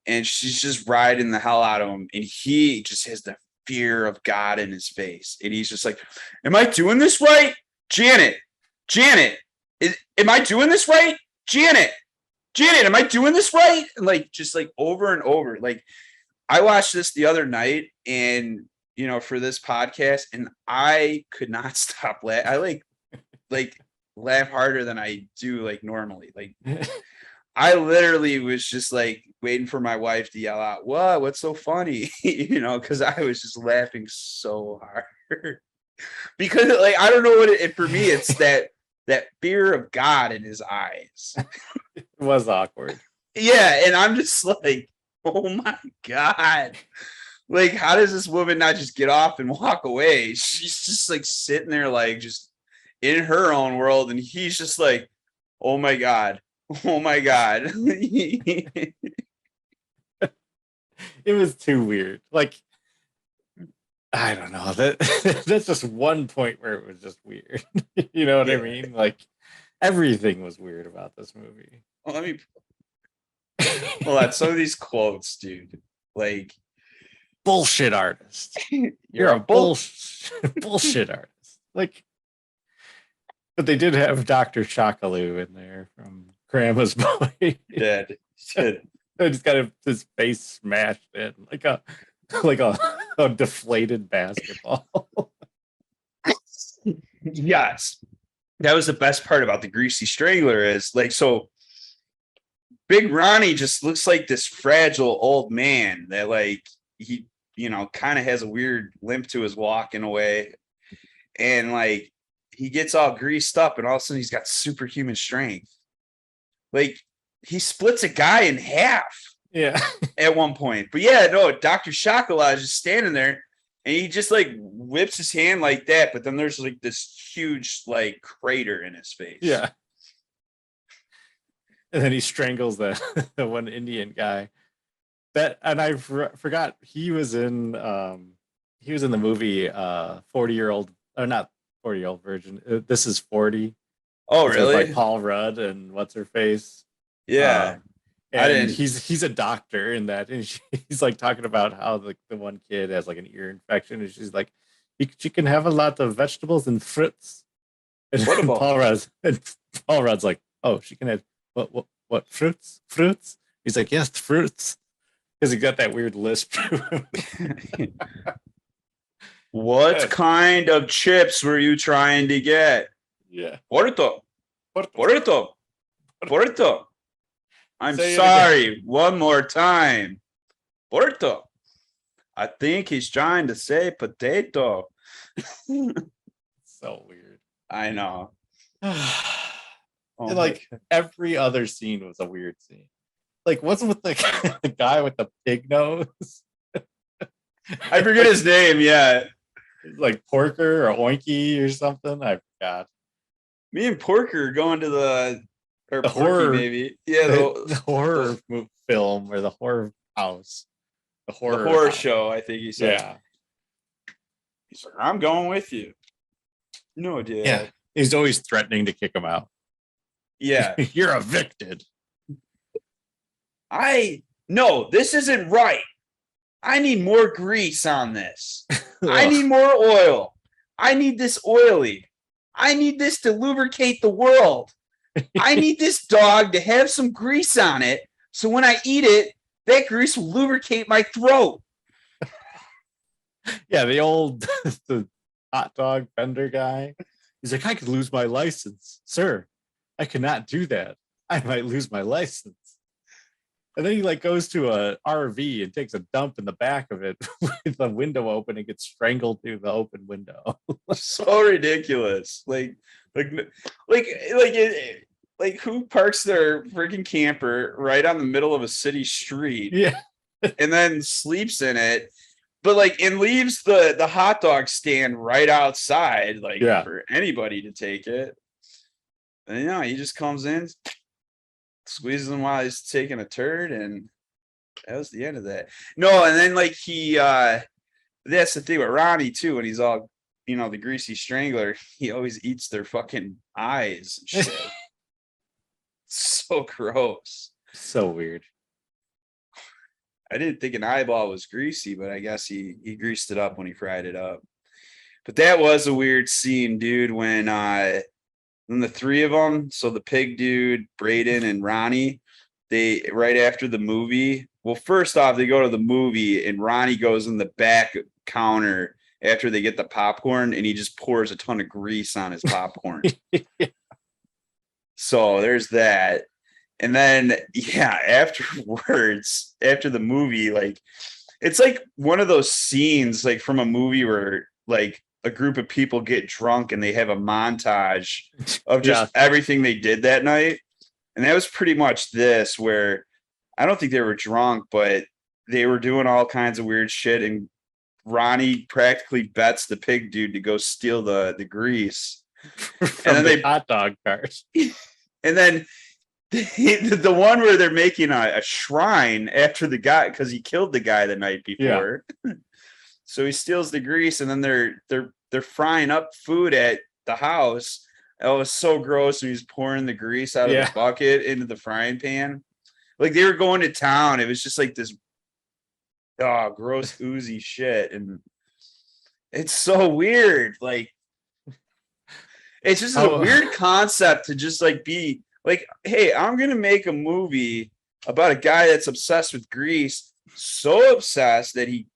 Speaker 1: and she's just riding the hell out of him, and he just has the fear of God in his face, and he's just like, am I doing this right? Janet, am I doing this right? Janet, am I doing this right? And like just like over and over. Like I watched this the other night and for this podcast, and I could not stop laughing. I like laugh harder than I do like normally. Like I literally was just like waiting for my wife to yell out, what's so funny? Because I was just laughing so hard. Because like I don't know what it for me, it's that fear of God in his eyes.
Speaker 2: It was awkward.
Speaker 1: Yeah, and I'm just like, oh my God. Like, how does this woman not just get off and walk away? She's just like sitting there like just in her own world, and he's just like, oh my God.
Speaker 2: It was too weird. Like, I don't know. That's just one point where it was just weird. You know what I mean? Like everything was weird about this movie.
Speaker 1: Well, let me hold on. Some of these quotes, dude. Like,
Speaker 2: bullshit artist. You're a bullshit artist. Like, but they did have Dr. Shockaloo in there from Grandma's Boy.
Speaker 1: Dead.
Speaker 2: I just got his face smashed in like a deflated basketball.
Speaker 1: Yes. That was the best part about the Greasy Strangler is like, so Big Ronnie just looks like this fragile old man that like he, kind of has a weird limp to his walk in a way. And like, he gets all greased up and all of a sudden he's got superhuman strength. Like he splits a guy in half.
Speaker 2: Yeah.
Speaker 1: At one point. But yeah, no, Dr. Chocolat is just standing there and he just like whips his hand like that. But then there's like this huge like crater in his face.
Speaker 2: Yeah. And then he strangles the one Indian guy. And I forgot he was in the movie 40-year-old or not 40-year-old virgin. This is 40.
Speaker 1: Oh, really?
Speaker 2: Like Paul Rudd and what's her face?
Speaker 1: Yeah.
Speaker 2: And he's a doctor in that, and he's like talking about how the one kid has like an ear infection, and she's like, she can have a lot of vegetables and fruits. And Paul Rudd's like, oh, she can have what fruits? Fruits? He's like, yes, fruits, because he got that weird lisp.
Speaker 1: What kind of chips were you trying to get?
Speaker 2: Yeah.
Speaker 1: Porto. I'm
Speaker 2: Say
Speaker 1: sorry. One more time. Porto. I think he's trying to say potato.
Speaker 2: So weird.
Speaker 1: I know.
Speaker 2: And like every other scene was a weird scene. Like, what's with the guy with the pig nose?
Speaker 1: I forget his name. Yeah.
Speaker 2: like Porker or Oinky or something. I forgot.
Speaker 1: Me and Porker going to or
Speaker 2: The
Speaker 1: Porky
Speaker 2: horror,
Speaker 1: maybe. Yeah,
Speaker 2: the horror film or the horror house. The
Speaker 1: the
Speaker 2: horror
Speaker 1: horror
Speaker 2: house.
Speaker 1: show, I think he said.
Speaker 2: Yeah.
Speaker 1: He's like, I'm going with you. No, Dad.
Speaker 2: Yeah. He's always threatening to kick him out.
Speaker 1: Yeah.
Speaker 2: You're evicted.
Speaker 1: No, this isn't right. I need more grease on this. I need more oil. I need this oily. I need this to lubricate the world. I need this dog to have some grease on it. So when I eat it, that grease will lubricate my throat.
Speaker 2: Yeah, the hot dog vendor guy. He's like, I could lose my license, sir. I cannot do that. I might lose my license. And then he like goes to a RV and takes a dump in the back of it with the window open and gets strangled through the open window.
Speaker 1: So ridiculous. Like who parks their freaking camper right on the middle of a city street
Speaker 2: Yeah.
Speaker 1: and then sleeps in it, but and leaves the hot dog stand right outside, for anybody to take it. And he just comes in, squeezes him while he's taking a turd, and that was the end of that. No, and then that's the thing with Ronnie too, when he's all the Greasy Strangler, he always eats their fucking eyes and shit. So gross.
Speaker 2: So weird.
Speaker 1: I didn't think an eyeball was greasy, but I guess he greased it up when he fried it up. But that was a weird scene, dude, when the three of them, so the pig dude, Braden, and Ronnie, they right after the movie. Well, first off, they go to the movie and Ronnie goes in the back counter after they get the popcorn and he just pours a ton of grease on his popcorn. So there's that. And then, afterwards, after the movie, it's like one of those scenes from a movie where a group of people get drunk and they have a montage of just everything they did that night. And that was pretty much this, where I don't think they were drunk, but they were doing all kinds of weird shit. And Ronnie practically bets the pig dude to go steal the grease.
Speaker 2: From and then hot dog cart.
Speaker 1: And then the one where they're making a shrine after the guy, because he killed the guy the night before. Yeah. So he steals the grease, and then they're frying up food at the house. It was so gross. And he's pouring the grease out of the bucket into the frying pan. They were going to town. It was just this gross oozy shit. And it's so weird. It's just a weird concept to just be hey, I'm going to make a movie about a guy that's obsessed with grease, so obsessed that he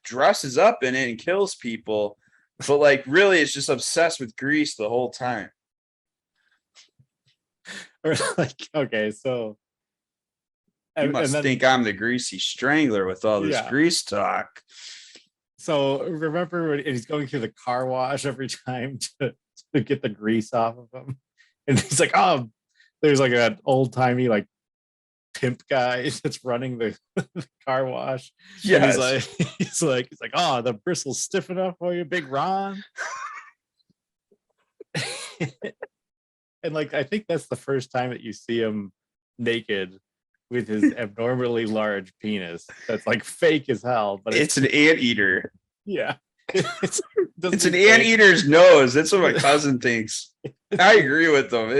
Speaker 1: dresses up in it and kills people, but really it's just obsessed with grease the whole time.
Speaker 2: Or okay, so
Speaker 1: you must think I'm the Greasy Strangler with all this grease talk.
Speaker 2: So remember when he's going through the car wash every time to get the grease off of him, and he's like, oh, there's an old-timey pimp guy that's running the car wash.
Speaker 1: Yeah,
Speaker 2: he's like, oh, the bristle's stiff enough for you, Big Ron. And I think that's the first time that you see him naked with his abnormally large penis. That's fake as hell, but
Speaker 1: it's an anteater.
Speaker 2: Yeah.
Speaker 1: It's an anteater's nose. That's what my cousin thinks. I agree with them.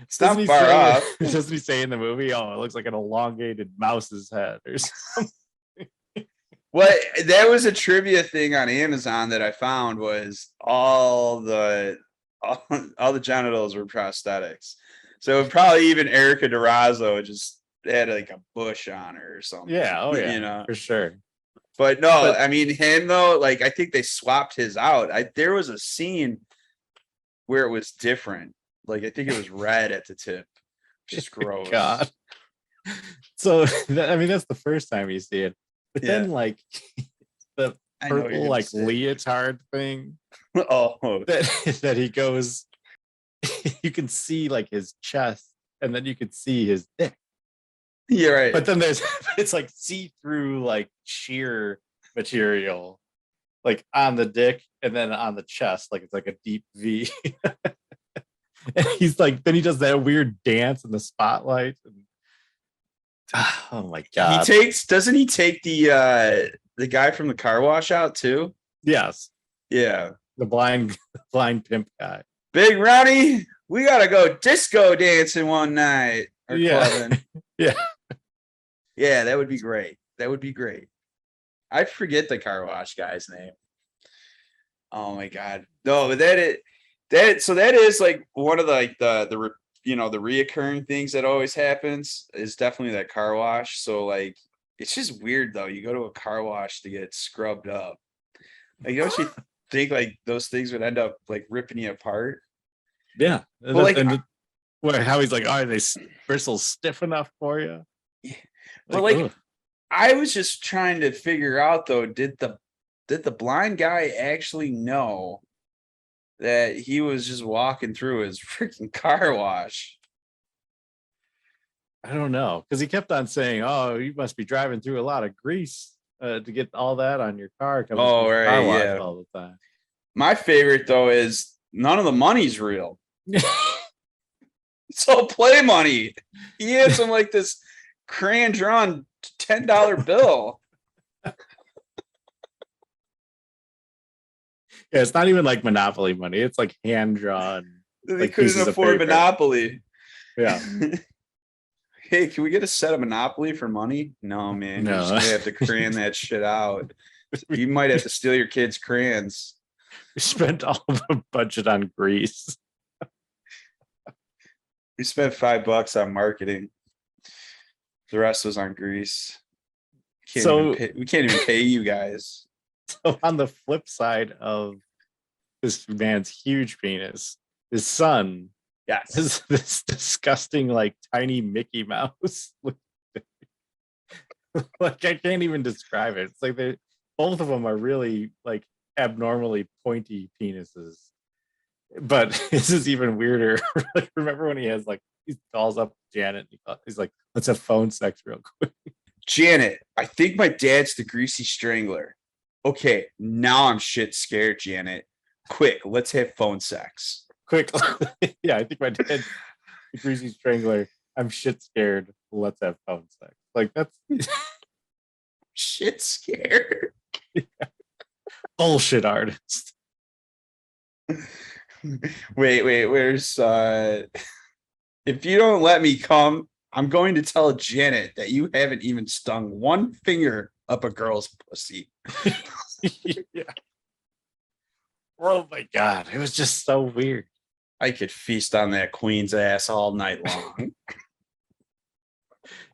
Speaker 1: It's not far off.
Speaker 2: Doesn't he say in the movie, oh, it looks like an elongated mouse's head or something?
Speaker 1: Well, that was a trivia thing on Amazon that I found, was all the genitals were prosthetics. So probably even Erica DeRazzo just had a bush on her or something.
Speaker 2: Yeah, oh yeah, for sure.
Speaker 1: But no, I mean him though, I think they swapped his out. There was a scene where it was different. I think it was red at the tip. Just gross.
Speaker 2: God. So that's the first time you see it. But then the purple leotard thing.
Speaker 1: Oh,
Speaker 2: that he goes. You can see his chest, and then you could see his dick.
Speaker 1: You're right.
Speaker 2: But then it's see-through sheer material like on the dick and then on the chest, like it's like a deep V. And he's like, then he does that weird dance in the spotlight. And, oh my god!
Speaker 1: Doesn't he take the guy from the car wash out too?
Speaker 2: Yes,
Speaker 1: Yeah,
Speaker 2: the blind pimp guy.
Speaker 1: Big Ronnie, we gotta go disco dancing one night or
Speaker 2: Yeah.
Speaker 1: clubbing.
Speaker 2: Yeah,
Speaker 1: Yeah, that would be great. That would be great. I forget the car wash guy's name. Oh my god. No, but that is like one of the the reoccurring things that always happens is definitely that car wash. So like it's just weird though. You go to a car wash to get scrubbed up. Like don't you think like those things would end up like ripping you apart?
Speaker 2: yeah.
Speaker 1: But like
Speaker 2: How he's like, are they bristles stiff enough for you?
Speaker 1: but like
Speaker 2: ugh.
Speaker 1: I was just trying to figure out though, did the blind guy actually know that he was just walking through his freaking car wash?
Speaker 2: I don't know, because he kept on saying, "Oh, you must be driving through a lot of grease to get all that on your car coming
Speaker 1: Oh,
Speaker 2: through the car
Speaker 1: right,
Speaker 2: wash
Speaker 1: yeah.
Speaker 2: all the time."
Speaker 1: My favorite though is none of the money's real. It's all play money. He had some like this crayon drawn $10 bill.
Speaker 2: Yeah, it's not even like Monopoly money. It's like hand drawn.
Speaker 1: They
Speaker 2: Like
Speaker 1: couldn't
Speaker 2: pieces of
Speaker 1: afford
Speaker 2: paper.
Speaker 1: Monopoly.
Speaker 2: Yeah.
Speaker 1: Hey, can we get a set of Monopoly for money? No, man. You're just
Speaker 2: No.
Speaker 1: gonna have to crayon that shit out. You might have to steal your kids' crayons.
Speaker 2: We spent all the budget on grease.
Speaker 1: We spent $5 on marketing. The rest was on grease. We can't even pay you guys.
Speaker 2: So on the flip side of this man's huge penis, his son
Speaker 1: Yes.
Speaker 2: is this disgusting, like tiny Mickey Mouse. Like I can't even describe it. It's like both of them are really like abnormally pointy penises. But this is even weirder. Like, remember when he calls up Janet? He's like, "Let's have phone sex real quick."
Speaker 1: Janet, I think my dad's the Greasy Strangler. Okay, now I'm shit scared, Janet. Quick, let's have phone sex.
Speaker 2: Quick. Yeah, I think my dad's the Greasy Strangler. I'm shit scared. Let's have phone sex. Like that's
Speaker 1: Shit scared.
Speaker 2: bullshit artist.
Speaker 1: Wait, where's if you don't let me come, I'm going to tell Janet that you haven't even stung one finger up a girl's pussy.
Speaker 2: Yeah. Oh my god, it was just so weird.
Speaker 1: I could feast on that queen's ass all night long.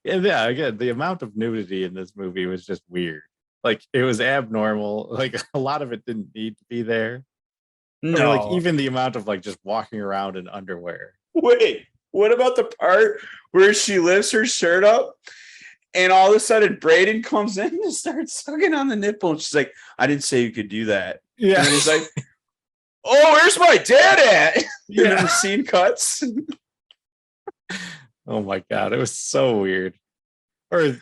Speaker 2: Yeah, again, the amount of nudity in this movie was just weird. Like it was abnormal. Like a lot of it didn't need to be there.
Speaker 1: No,
Speaker 2: Or, like even the amount of like just walking around in underwear.
Speaker 1: wait, what about the part where she lifts her shirt up and all of a sudden Braden comes in and starts sucking on the nipple and she's like, I didn't say you could do that.
Speaker 2: Yeah.
Speaker 1: And he's like, oh, where's my dad at? And then
Speaker 2: Yeah.
Speaker 1: the scene cuts.
Speaker 2: Oh my god, it was so weird. Or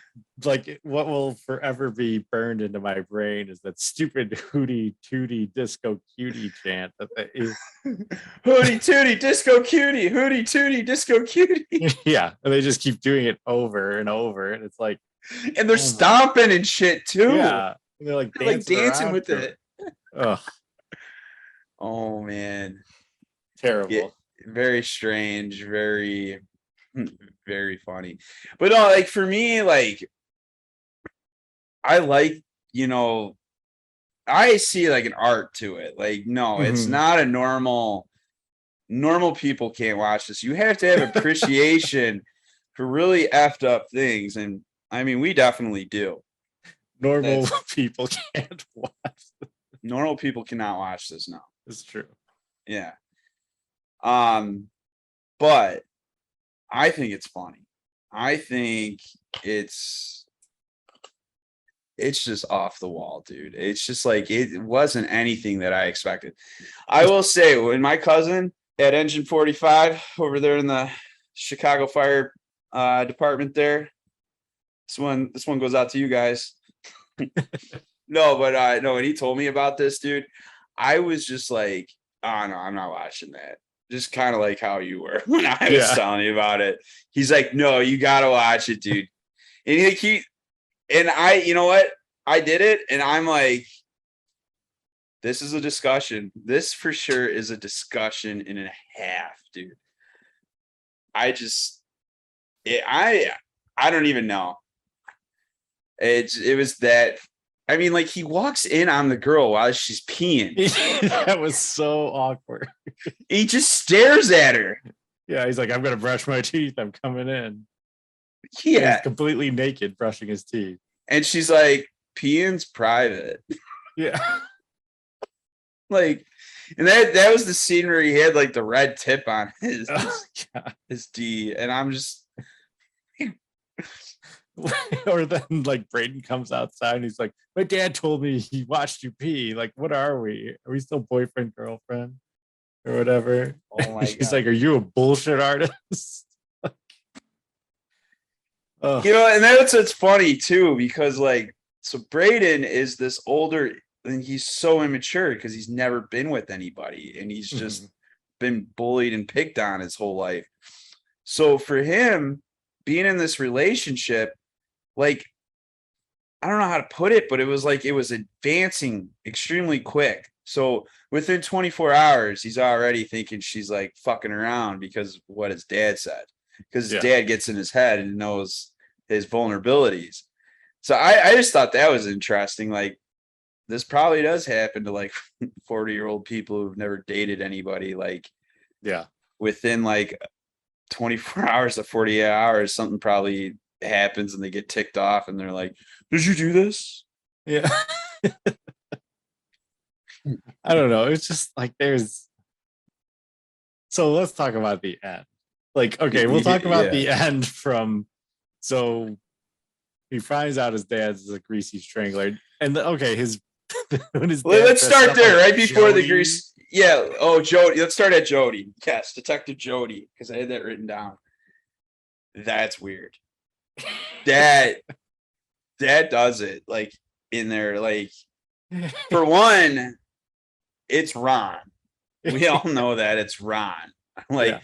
Speaker 2: like what will forever be burned into my brain is that stupid hootie tootie disco cutie chant that
Speaker 1: Hootie tootie disco cutie, hootie tootie disco cutie.
Speaker 2: yeah, and they just keep doing it over and over, and it's like,
Speaker 1: And they're stomping and shit too.
Speaker 2: yeah, and they're like
Speaker 1: They're dancing
Speaker 2: around
Speaker 1: with
Speaker 2: to
Speaker 1: it.
Speaker 2: Ugh,
Speaker 1: Oh man.
Speaker 2: terrible.
Speaker 1: Yeah, very strange, very funny. But no, like for me, like I like, I see like an art to it. Like, no, it's
Speaker 2: Mhm.
Speaker 1: not a normal people can't watch this. You have to have appreciation for really effed up things. And I mean, we definitely do.
Speaker 2: Normal people can't watch.
Speaker 1: Normal people cannot watch this now.
Speaker 2: It's true.
Speaker 1: Yeah. But I think it's funny. I think it's just off the wall, dude. It's just like it wasn't anything that I expected. I will say, when my cousin at Engine 45 over there in the Chicago Fire Department there, this one goes out to you guys. No, but no, when he told me about this, dude, I was just like, oh no, I'm not watching that. Just kind of like how you were when I was
Speaker 2: Yeah.
Speaker 1: telling you about it. He's like, no, you gotta watch it, dude. And you know what? I did it, and I'm like, this is a discussion. This for sure is a discussion and a half, dude. I just, it, I don't even know. It was that. I mean, like he walks in on the girl while she's peeing.
Speaker 2: That was so awkward.
Speaker 1: He just stares at her.
Speaker 2: Yeah, he's like, I'm gonna brush my teeth. I'm coming in.
Speaker 1: Yeah,
Speaker 2: He's completely naked, brushing his teeth.
Speaker 1: and she's like, peeing's private.
Speaker 2: Yeah.
Speaker 1: Like, and that was the scene where he had like the red tip on his
Speaker 2: Oh, God.
Speaker 1: his D, and I'm just
Speaker 2: Or then like Braden comes outside and he's like, my dad told me he watched you pee. Like, what are we? Are we still boyfriend, girlfriend? Or whatever?
Speaker 1: oh my
Speaker 2: She's
Speaker 1: god.
Speaker 2: like, are you a bullshit artist? Oh,
Speaker 1: You know, and that's what's funny too, because like, so Braden is this older, and he's so immature because he's never been with anybody, and he's just been bullied and picked on his whole life. So for him, being in this relationship, like, I don't know how to put it, but it was like it was advancing extremely quick. So within 24 hours, he's already thinking she's like fucking around because of what his dad said. Because his
Speaker 2: Yeah.
Speaker 1: dad gets in his head and knows his vulnerabilities. So I just thought that was interesting. Like, this probably does happen to like 40-year-old people who've never dated anybody. Like,
Speaker 2: yeah.
Speaker 1: within like 24 hours to 48 hours, something probably happens and they get ticked off and they're like, did you do this?
Speaker 2: Yeah. I don't know. It's just like there's. So let's talk about the end. Like, okay, we'll talk about the end from. So he finds out his dad's a Greasy Strangler, and okay, his.
Speaker 1: Let's start there, right before the grease. Yeah. Oh, Jody. Let's start at Jody. Yes, Detective Jody, because I had that written down. That's weird. That does it. Like, in there, like, for one, it's Ron. We all know that it's Ron. Like,
Speaker 2: Yeah.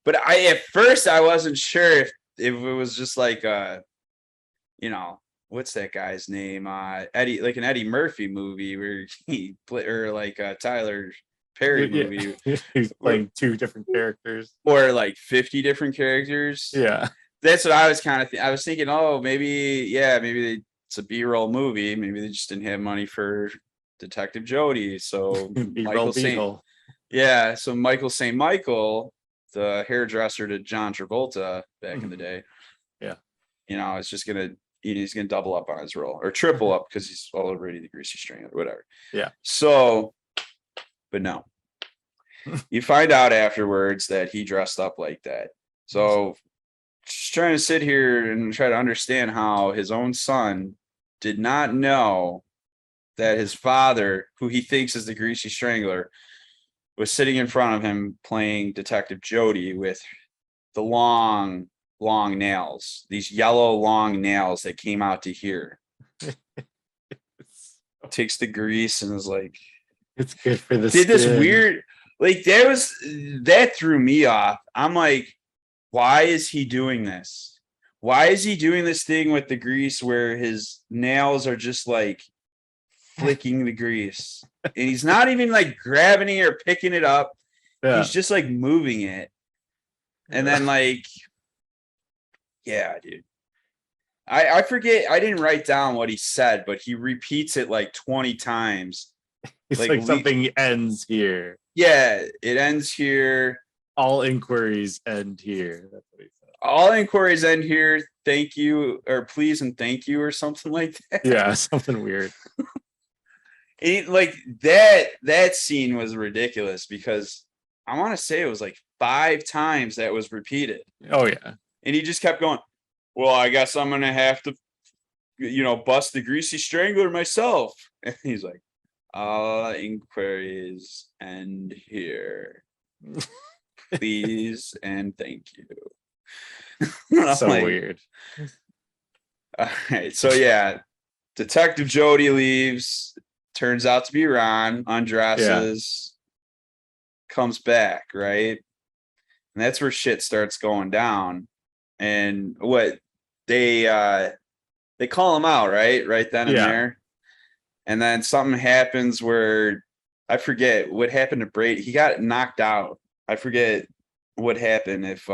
Speaker 1: but at first I wasn't sure if it was just like you know, what's that guy's name? Eddie, like an Eddie Murphy movie where he play, or like a Tyler Perry movie.
Speaker 2: He's playing two different characters.
Speaker 1: Or like 50 different characters.
Speaker 2: Yeah.
Speaker 1: That's what I was kind of I was thinking, oh, maybe it's a B-roll movie. Maybe they just didn't have money for Detective Jody. So Michael St. Yeah, so Michael St. Michael, the hairdresser to John Travolta back in the day.
Speaker 2: Yeah.
Speaker 1: You know, it's just he's gonna double up on his role or triple up because he's already the Greasy Strangler, whatever.
Speaker 2: Yeah.
Speaker 1: So, but no. You find out afterwards that he dressed up like that. So just trying to sit here and try to understand how his own son did not know that his father, who he thinks is the Greasy Strangler, was sitting in front of him playing Detective Jody with the long nails, these yellow long nails that came out to here. Takes the grease and is like,
Speaker 2: it's good for the
Speaker 1: did
Speaker 2: skin.
Speaker 1: This weird, like, that threw me off. I'm like, why is he doing this? Why is he doing this thing with the grease where his nails are just like flicking the grease? And he's not even like grabbing it or picking it up.
Speaker 2: Yeah.
Speaker 1: He's just like moving it. And then like, yeah, dude. I forget, I didn't write down what he said, but he repeats it like 20 times.
Speaker 2: It's like something ends here.
Speaker 1: Yeah, it ends here.
Speaker 2: All inquiries end here. That's what he said.
Speaker 1: All inquiries end here. Thank you, or please and thank you, or something like that.
Speaker 2: Yeah, something weird.
Speaker 1: Like that scene was ridiculous because I want to say it was like 5 times that was repeated.
Speaker 2: Oh yeah.
Speaker 1: And he just kept going, well, I guess I'm gonna have to, bust the Greasy Strangler myself. And he's like, all inquiries end here. Please and thank you.
Speaker 2: So like, weird.
Speaker 1: All right. So yeah, Detective Jody leaves. Turns out to be Ron. Undresses. Comes back, right? And that's where shit starts going down. And what they call him out, right then and there. And then something happens where I forget what happened to Brady. He got knocked out. I forget what happened, if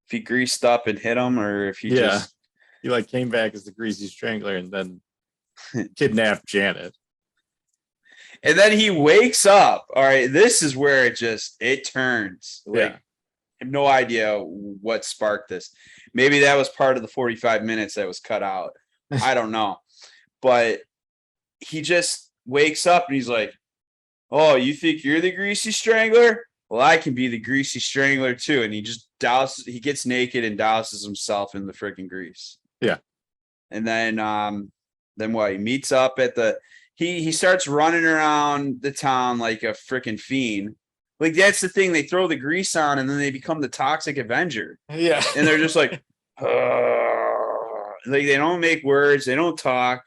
Speaker 1: he greased up and hit him, or if he just
Speaker 2: he like came back as the Greasy Strangler and then kidnapped Janet.
Speaker 1: And then he wakes up. All right, this is where it turns. Like, I have no idea what sparked this. Maybe that was part of the 45 minutes that was cut out. I don't know. But he just wakes up and he's like, "Oh, you think you're the Greasy Strangler? Well, I can be the Greasy Strangler too." And he just he gets naked and douses himself in the freaking grease.
Speaker 2: Yeah.
Speaker 1: And then what? He meets up at he starts running around the town like a freaking fiend. Like, that's the thing. They throw the grease on and then they become the Toxic Avenger.
Speaker 2: Yeah.
Speaker 1: And they're just like, like, they don't make words. They don't talk.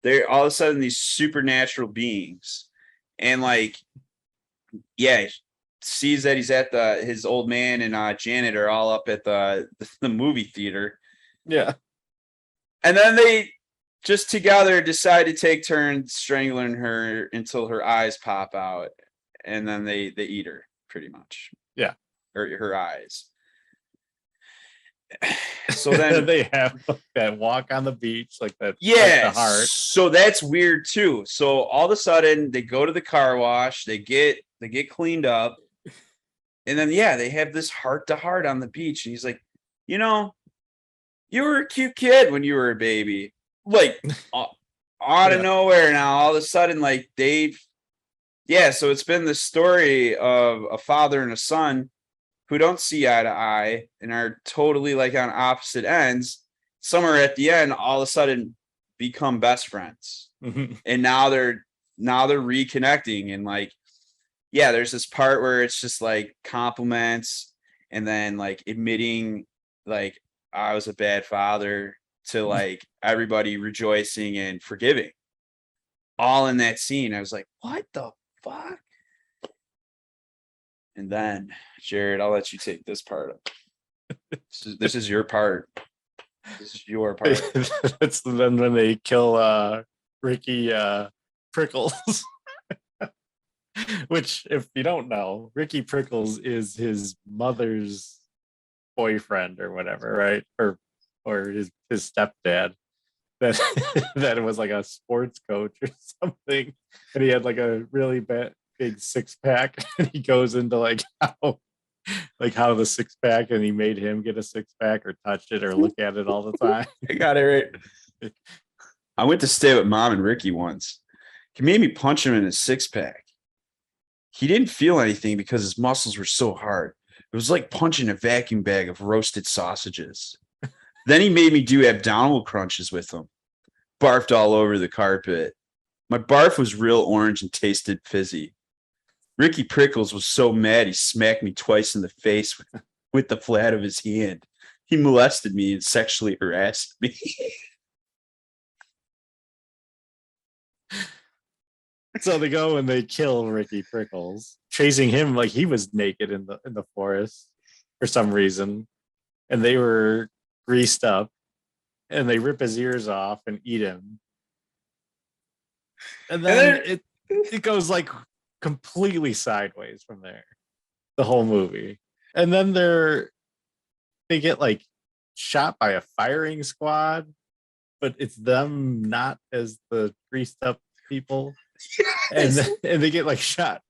Speaker 1: They're all of a sudden these supernatural beings. And like, sees that he's at his old man and Janet are all up at the movie theater.
Speaker 2: Yeah.
Speaker 1: And then they just together decide to take turns strangling her until her eyes pop out. And then they eat her, pretty much.
Speaker 2: Yeah.
Speaker 1: Or her eyes. So then
Speaker 2: they have that walk on the beach, like that.
Speaker 1: Yeah.
Speaker 2: Like the heart.
Speaker 1: So that's weird too. So all of a sudden they go to the car wash, they get cleaned up. And then, they have this heart to heart on the beach. And he's like, you were a cute kid when you were a baby. Like, out of nowhere now, all of a sudden, like, so it's been the story of a father and a son who don't see eye to eye and are totally like on opposite ends. Somewhere at the end, all of a sudden become best friends.
Speaker 2: Mm-hmm.
Speaker 1: And now they're reconnecting. And like, there's this part where it's just like compliments and then like admitting like, I was a bad father, to like everybody rejoicing and forgiving. All in that scene. I was like, what the fuck? And then, Jared, I'll let you take this part up. This is your part. This is your part.
Speaker 2: That's then when they kill Ricky Prickles. Which, if you don't know, Ricky Prickles is his mother's boyfriend or whatever, right? Or his stepdad that was like a sports coach or something, and he had like a really big six-pack, and he goes into like how the six-pack, and he made him get a six-pack or touch it or look at it all the time.
Speaker 1: I got it right. I went to stay with Mom and Ricky once. He made me punch him in his six-pack. He didn't feel anything because his muscles were so hard. It was like punching a vacuum bag of roasted sausages. Then he made me do abdominal crunches with him. Barfed all over the carpet. My barf was real orange and tasted fizzy. Ricky Prickles was so mad he smacked me twice in the face with the flat of his hand. He molested me and sexually harassed me.
Speaker 2: So they go and they kill Ricky Prickles, chasing him like he was naked in the forest for some reason, and they were greased up, and they rip his ears off and eat him. And then it goes like completely sideways from there, the whole movie. And then they get like shot by a firing squad, but it's them not as the greased up people. Yes. And they get like shot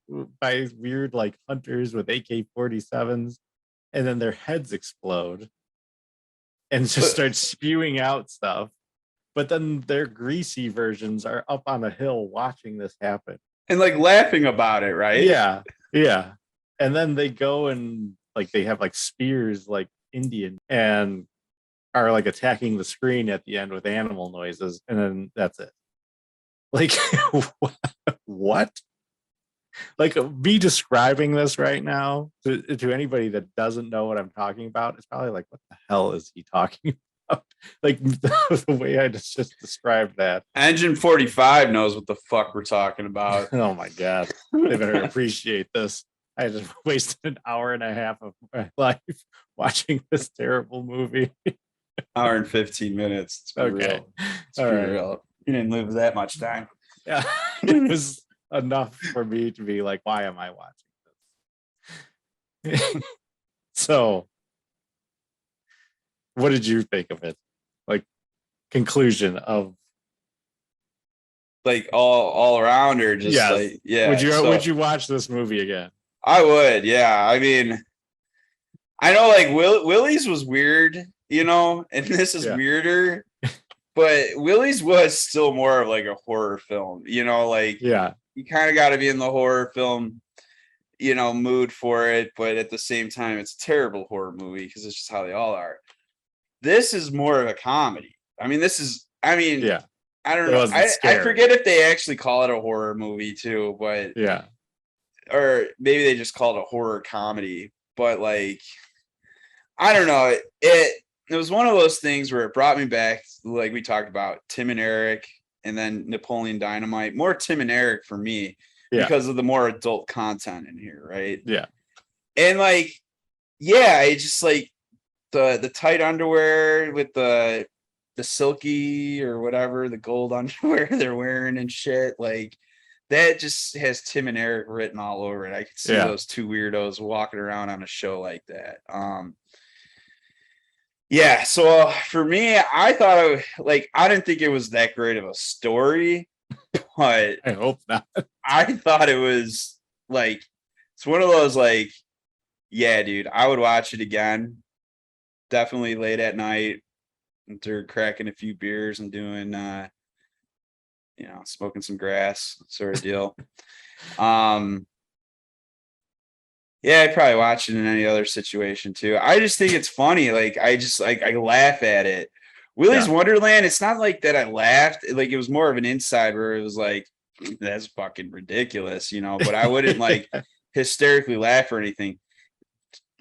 Speaker 2: by weird like hunters with AK-47s, and then their heads explode and just start spewing out stuff. But then their greasy versions are up on a hill watching this happen
Speaker 1: and like laughing about it, right?
Speaker 2: Yeah. And then they go and like they have like spears like Indian and are like attacking the screen at the end with animal noises, and then that's it. Like, what? Like, me describing this right now to anybody that doesn't know what I'm talking about, it's probably like, what the hell is he talking like the way I just described that.
Speaker 1: Engine 45 knows what the fuck we're talking about.
Speaker 2: Oh my god, they better appreciate this. I just wasted an hour and a half of my life watching this terrible movie.
Speaker 1: Hour and 15 minutes. Let's be
Speaker 2: Okay,
Speaker 1: real. Let's
Speaker 2: all
Speaker 1: be
Speaker 2: right.
Speaker 1: real. You didn't live that much time.
Speaker 2: Yeah, it was enough for me to be like, why am I watching this? So, what did you think of it? Like, conclusion of
Speaker 1: Like all around, or just
Speaker 2: Yes.
Speaker 1: like, yeah.
Speaker 2: would you watch this movie again?
Speaker 1: I would, yeah. I mean, I know like Willie's was weird, you know, and this is
Speaker 2: Yeah.
Speaker 1: weirder, but Willie's was still more of like a horror film, you know, like
Speaker 2: Yeah,
Speaker 1: you kind of got to be in the horror film, you know, mood for it, but at the same time, it's a terrible horror movie because it's just how they all are. This is more of a comedy. I mean,
Speaker 2: yeah,
Speaker 1: I don't
Speaker 2: It
Speaker 1: know.
Speaker 2: wasn't
Speaker 1: I
Speaker 2: scary.
Speaker 1: forget if they actually call it a horror movie too, but
Speaker 2: yeah,
Speaker 1: or maybe they just call it a horror comedy. But like, I don't know. It was one of those things where it brought me back, like we talked about Tim and Eric, and then Napoleon Dynamite. More Tim and Eric for me
Speaker 2: Yeah.
Speaker 1: because of the more adult content in here, right?
Speaker 2: yeah,
Speaker 1: And like, yeah, I just like the tight underwear with the silky or whatever, the gold underwear they're wearing and shit. Like that just has Tim and Eric written all over it. I could see
Speaker 2: Yeah.
Speaker 1: those two weirdos walking around on a show like that. Yeah, so for me, I thought I didn't think it was that great of a story, but
Speaker 2: I hope not.
Speaker 1: I thought it was like it's one of those like, yeah, dude, I would watch it again. Definitely late at night after cracking a few beers and doing you know, smoking some grass sort of deal. Yeah, I'd probably watch it in any other situation too. I just think it's funny. Like I just like I laugh at it. Willy's
Speaker 2: Yeah.
Speaker 1: Wonderland, it's not like that I laughed. Like it was more of an inside where it was like, that's fucking ridiculous, you know, but I wouldn't like hysterically laugh or anything.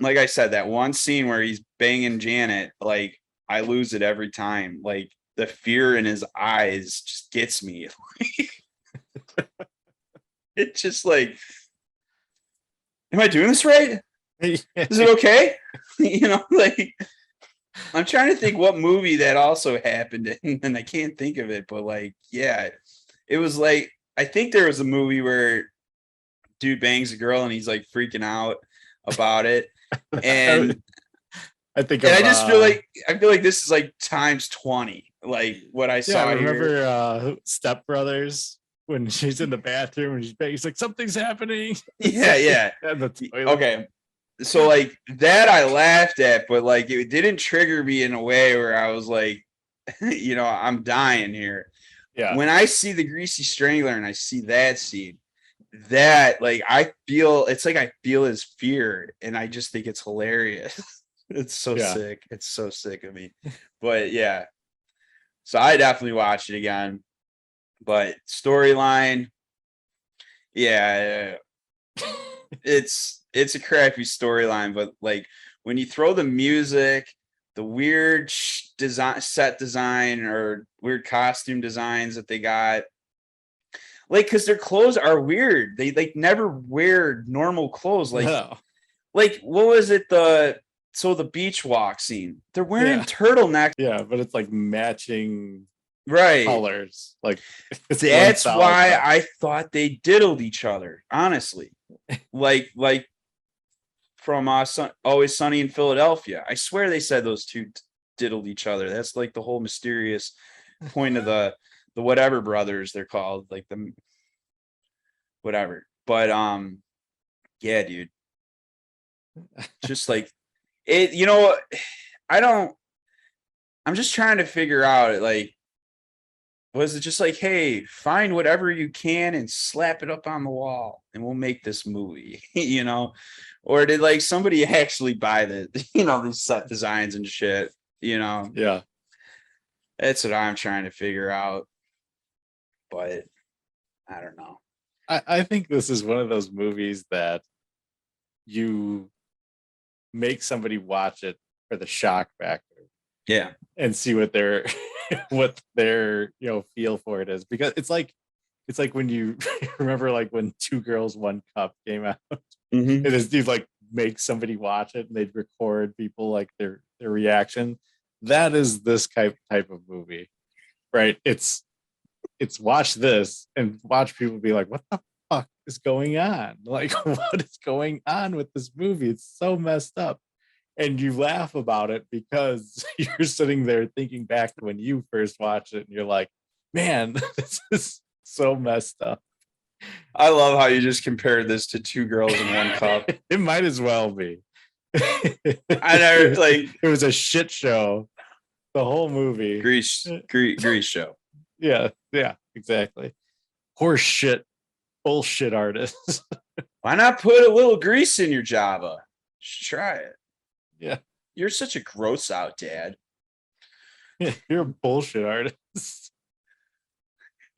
Speaker 1: Like I said, that one scene where he's banging Janet, like I lose it every time. Like the fear in his eyes just gets me. It's just like, am I doing this right? Is it okay? You know, like I'm trying to think what movie that also happened in, and I can't think of it, but like, yeah, it was like, I think there was a movie where dude bangs a girl and he's like freaking out about it. And
Speaker 2: I think
Speaker 1: I just feel like this is like times 20, like what I saw
Speaker 2: I
Speaker 1: here.
Speaker 2: remember Step Brothers when she's in the bathroom and he's like, something's happening.
Speaker 1: Yeah.
Speaker 2: And the toilet.
Speaker 1: Okay. So like that I laughed at, but like it didn't trigger me in a way where I was like, you know, I'm dying here.
Speaker 2: Yeah.
Speaker 1: When I see the Greasy Strangler and I see that scene, that like I feel his fear, and I just think it's hilarious. It's so sick. It's so sick of me. But yeah. So I definitely watch it again. But storyline, yeah, it's a crappy storyline, but like when you throw the music, the weird set design or weird costume designs that they got, like because their clothes are weird. They like never wear normal clothes. Like
Speaker 2: No.
Speaker 1: like what was it? The beach walk scene. They're wearing turtlenecks.
Speaker 2: Yeah, but it's like matching
Speaker 1: Right.
Speaker 2: colors. Like
Speaker 1: that's why I thought they diddled each other, honestly. like from Always Sunny in Philadelphia. I swear they said those two diddled each other. That's like the whole mysterious point of the whatever brothers they're called, like the whatever. But yeah, dude. Just like it, you know, I'm just trying to figure out like, was it just like, hey, find whatever you can and slap it up on the wall and we'll make this movie, you know? Or did like somebody actually buy the, you know, these set designs and shit, you know?
Speaker 2: Yeah.
Speaker 1: That's what I'm trying to figure out. But I don't know.
Speaker 2: I think this is one of those movies that you make somebody watch it for the shock factor.
Speaker 1: Yeah.
Speaker 2: and see what their what their feel for it is, because it's like when you remember like when Two Girls One Cup came out,
Speaker 1: Hmm.
Speaker 2: and this dude like make somebody watch it and they'd record people like their reaction. That is this type of movie, right? It's watch this and watch people be like, what the fuck is going on? Like, what is going on with this movie? It's so messed up. And you laugh about it because you're sitting there thinking back to when you first watched it and you're like, man, this is so messed up.
Speaker 1: I love how you just compared this to Two Girls in One Cup.
Speaker 2: It might as well be.
Speaker 1: I never like
Speaker 2: It was a shit show. The whole movie.
Speaker 1: Grease show.
Speaker 2: Yeah, exactly. Horse shit, bullshit artists.
Speaker 1: Why not put a little grease in your Java? Just try it.
Speaker 2: Yeah.
Speaker 1: You're such a gross out dad.
Speaker 2: You're a bullshit artist.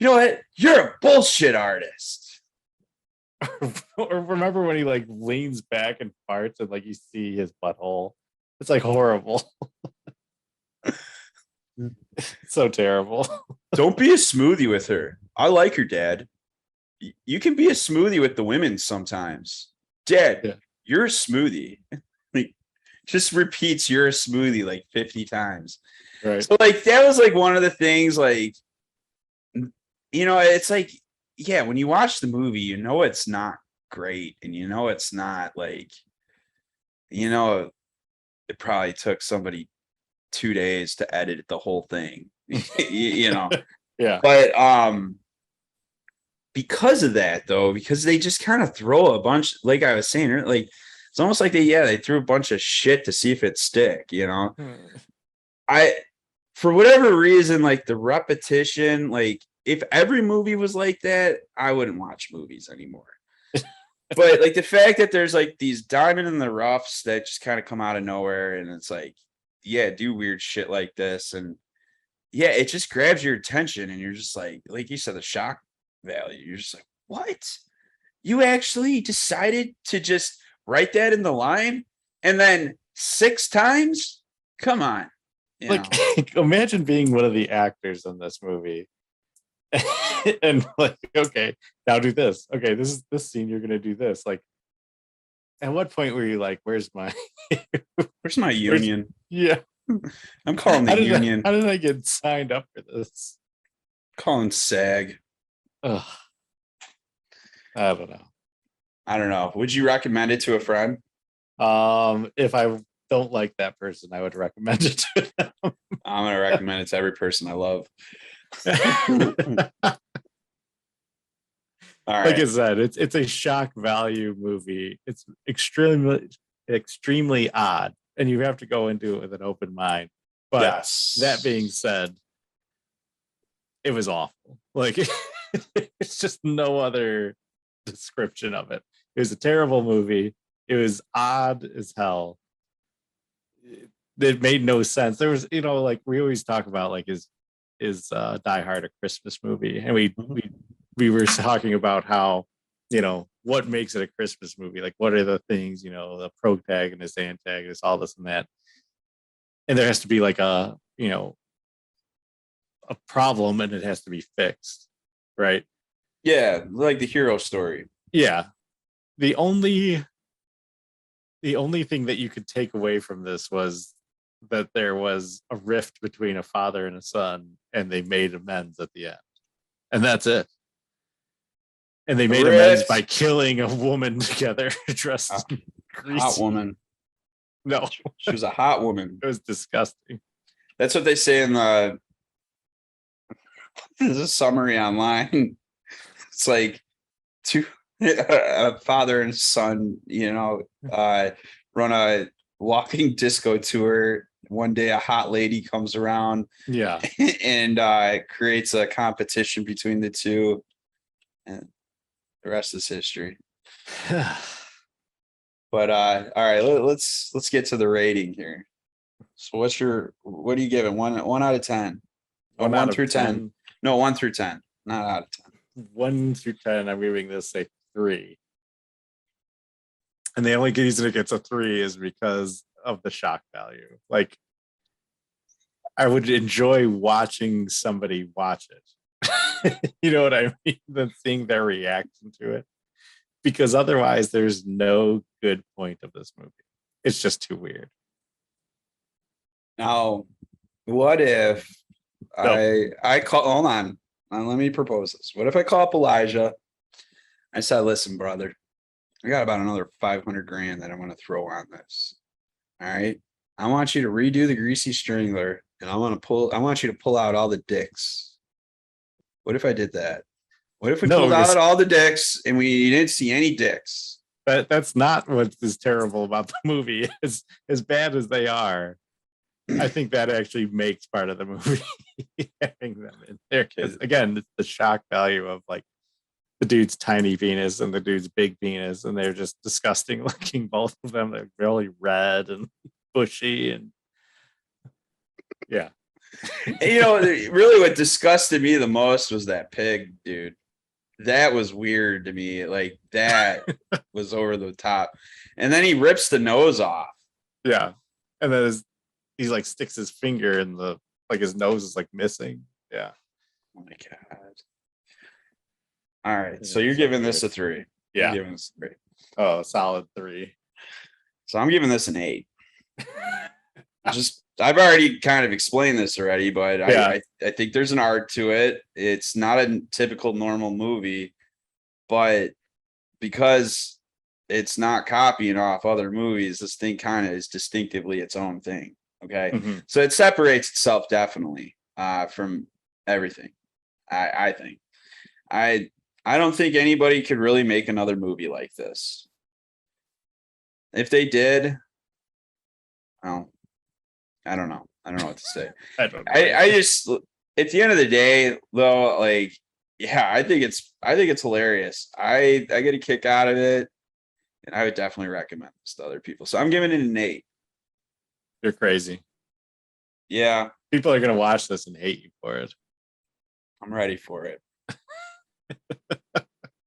Speaker 1: You know what? You're a bullshit artist.
Speaker 2: Or remember when he like leans back and farts and like you see his butthole? It's like horrible. So terrible.
Speaker 1: Don't be a smoothie with her. I like her, Dad. You can be a smoothie with the women sometimes. Dad,
Speaker 2: Yeah.
Speaker 1: you're a smoothie. Like, just repeats you're a smoothie like 50 times.
Speaker 2: Right.
Speaker 1: So like that was like one of the things, like, it's like, yeah, when you watch the movie, it's not great, and it's not like, it probably took somebody 2 days to edit the whole thing.
Speaker 2: Yeah.
Speaker 1: But because of that though, because they just kind of throw a bunch, like I was saying, like it's almost like they threw a bunch of shit to see if it stick. For whatever reason, like the repetition, like if every movie was like that, I wouldn't watch movies anymore. But like the fact that there's like these diamond in the roughs that just kind of come out of nowhere, and it's like, yeah, do weird shit like this, and yeah, it just grabs your attention, and you're just like you said, the shock value. You're just like, what? You actually decided to just write that in the line, and then 6 times? Come on.
Speaker 2: Imagine being one of the actors in this movie. And like, okay, now do this. Okay, this is this scene, you're gonna do this. Like, at what point were you like, where's my
Speaker 1: union?
Speaker 2: Yeah.
Speaker 1: I'm calling the union.
Speaker 2: How did I get signed up for this?
Speaker 1: Calling SAG.
Speaker 2: Ugh. I don't know.
Speaker 1: Would you recommend it to a friend?
Speaker 2: If I don't like that person, I would recommend it to them.
Speaker 1: I'm gonna recommend it to every person I love. All right.
Speaker 2: Like I said, it's a shock value movie. It's extremely odd, and you have to go into it with an open mind. But
Speaker 1: yes.
Speaker 2: That being said, it was awful. Like it's just no other description of it. It was a terrible movie. It was odd as hell. It made no sense. There was, like we always talk about, like is Die Hard a Christmas movie? And we were talking about how, what makes it a Christmas movie? Like, what are the things, the protagonist, antagonist, all this and that. And there has to be like a problem, and it has to be fixed, right?
Speaker 1: Yeah, like the hero story.
Speaker 2: Yeah. The only thing that you could take away from this was that there was a rift between a father and a son, and they made amends at the end. And that's it. And they made amends by killing a woman together dressed in grease.
Speaker 1: Hot woman.
Speaker 2: No.
Speaker 1: She was a hot woman.
Speaker 2: It was disgusting.
Speaker 1: That's what they say in the there's a summary online. It's like a father and son, run a walking disco tour. One day a hot lady comes around, and creates a competition between the two, and the rest is history. But all right, let's get to the rating here. So what do you give it? 1 out of 10? 1 through 10? No, 1 through 10, not out of 10.
Speaker 2: 1 through 10, I'm giving this a 3. And the only reason it gets a 3 is because of the shock value. Like, I would enjoy watching somebody watch it. You know what I mean? Than seeing their reaction to it. Because otherwise, there's no good point of this movie. It's just too weird.
Speaker 1: Now, what if
Speaker 2: No.
Speaker 1: I call? Hold on. Let me propose this. What if I call up Elijah? I said, "Listen, brother, I got about another 500 grand that I want to throw on this. All right, I want you to redo the Greasy Strangler, and I want you to pull out all the dicks. What if I did that? What if we
Speaker 2: No,
Speaker 1: pulled out
Speaker 2: because
Speaker 1: all the dicks and we didn't see any dicks?
Speaker 2: that's not what is terrible about the movie. As bad as they are, I think that actually makes part of the movie having them in there. Because again, it's the shock value of like the dude's tiny penis and the dude's big penis, and they're just disgusting looking. Both of them, they're really red and bushy, and yeah.
Speaker 1: And, you know, really what disgusted me the most was that pig, dude. That was weird to me. Like that was over the top. And then he rips the nose off.
Speaker 2: Yeah. And then he like sticks his finger in the like his nose is like missing. Yeah.
Speaker 1: Oh my god. All right.
Speaker 2: Yeah,
Speaker 1: So you're
Speaker 2: so
Speaker 1: giving
Speaker 2: weird.
Speaker 1: this a 3.
Speaker 2: Yeah.
Speaker 1: You're giving this a 3.
Speaker 2: Oh, solid 3.
Speaker 1: So I'm giving this an 8. Just I've already kind of explained this already, but
Speaker 2: Yeah.
Speaker 1: I think there's an art to it. It's not a typical normal movie, but because it's not copying off other movies, this thing kind of is distinctively its own thing. Okay.
Speaker 2: Mhm.
Speaker 1: So it separates itself definitely from everything. I think. I don't think anybody could really make another movie like this. If they did, well, I don't know. I don't know what to say.
Speaker 2: I don't know.
Speaker 1: I just at the end of the day, though, like, yeah, I think it's hilarious. I get a kick out of it, and I would definitely recommend this to other people. So I'm giving it an 8.
Speaker 2: You're crazy.
Speaker 1: Yeah,
Speaker 2: People are gonna watch this and hate you for it.
Speaker 1: I'm ready for it.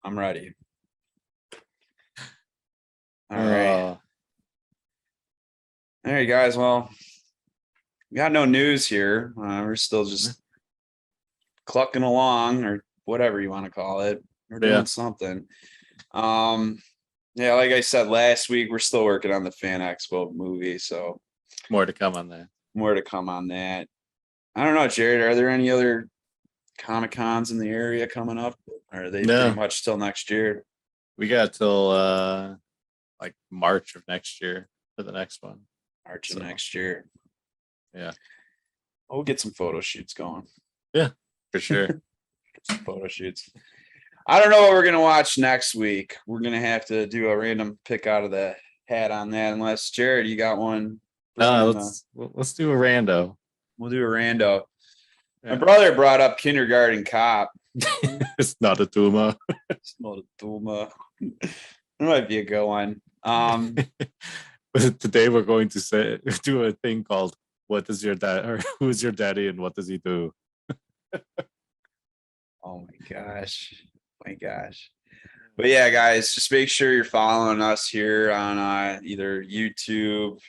Speaker 1: I'm ready. All right. All right, guys. Well, we got no news here. We're still just clucking along, or whatever you want to call it. We're doing something. Yeah, like I said last week, we're still working on the Fan Expo movie, so
Speaker 2: More to come on that.
Speaker 1: more to come on that. I don't know, Jared. Are there any other Comic Cons in the area coming up? Or are they pretty much till next year?
Speaker 2: We got till like March of next year for the next one.
Speaker 1: March of next year.
Speaker 2: Yeah.
Speaker 1: We'll get some photo shoots going.
Speaker 2: Yeah, for sure.
Speaker 1: Some photo shoots. I don't know what we're gonna watch next week. We're gonna have to do a random pick out of the hat on that. Unless Jared, you got one.
Speaker 2: Let's do a rando.
Speaker 1: We'll do a rando.
Speaker 2: Yeah.
Speaker 1: My brother brought up Kindergarten Cop.
Speaker 2: It's not a tumor.
Speaker 1: It's not a tumor. It might be a good one.
Speaker 2: But today we're going to do a thing called "What is your dad?" or "Who's your daddy?" and "What does he do?"
Speaker 1: Oh my gosh. My gosh. But yeah, guys, just make sure you're following us here on either YouTube,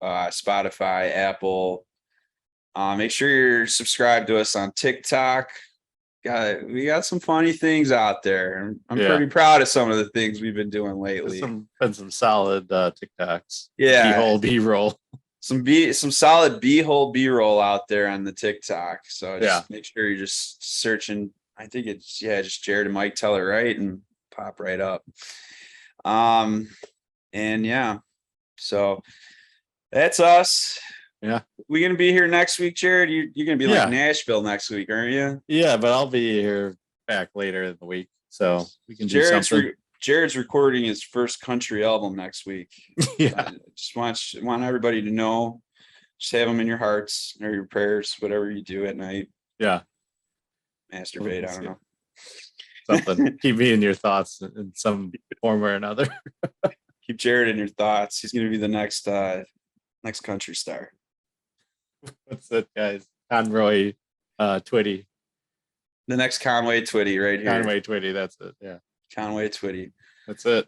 Speaker 1: Spotify, Apple. Make sure you're subscribed to us on TikTok. We got some funny things out there. I'm pretty proud of some of the things we've been doing lately.
Speaker 2: Been some solid TikToks.
Speaker 1: Yeah.
Speaker 2: B-hole, B-roll.
Speaker 1: Some solid B-hole B-roll out there on the TikTok. So just make sure you're just searching. I think it's just Jared and Mike Tell It Right and pop right up. And yeah, so that's us.
Speaker 2: Yeah.
Speaker 1: We gonna be here next week, Jared? You're gonna be like Nashville next week, aren't you?
Speaker 2: Yeah, but I'll be here back later in the week, so we can do something.
Speaker 1: Jared's recording his first country album next week.
Speaker 2: Yeah.
Speaker 1: Just want everybody to know. Just have them in your hearts or your prayers, whatever you do at night.
Speaker 2: Yeah.
Speaker 1: Masturbate. I don't know.
Speaker 2: Something. Keep me in your thoughts in some form or another.
Speaker 1: Keep Jared in your thoughts. He's gonna be the next country star.
Speaker 2: What's that, guys? Conroy Twitty.
Speaker 1: The next Conway Twitty right here.
Speaker 2: Conway Twitty, that's it. Yeah.
Speaker 1: Conway Twitty.
Speaker 2: That's it.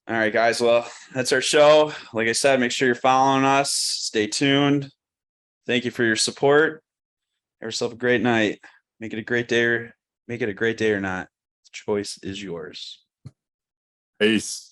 Speaker 1: All right, guys. Well, that's our show. Like I said, make sure you're following us. Stay tuned. Thank you for your support. Have yourself a great night. Make it a great day or not. The choice is yours.
Speaker 2: Peace.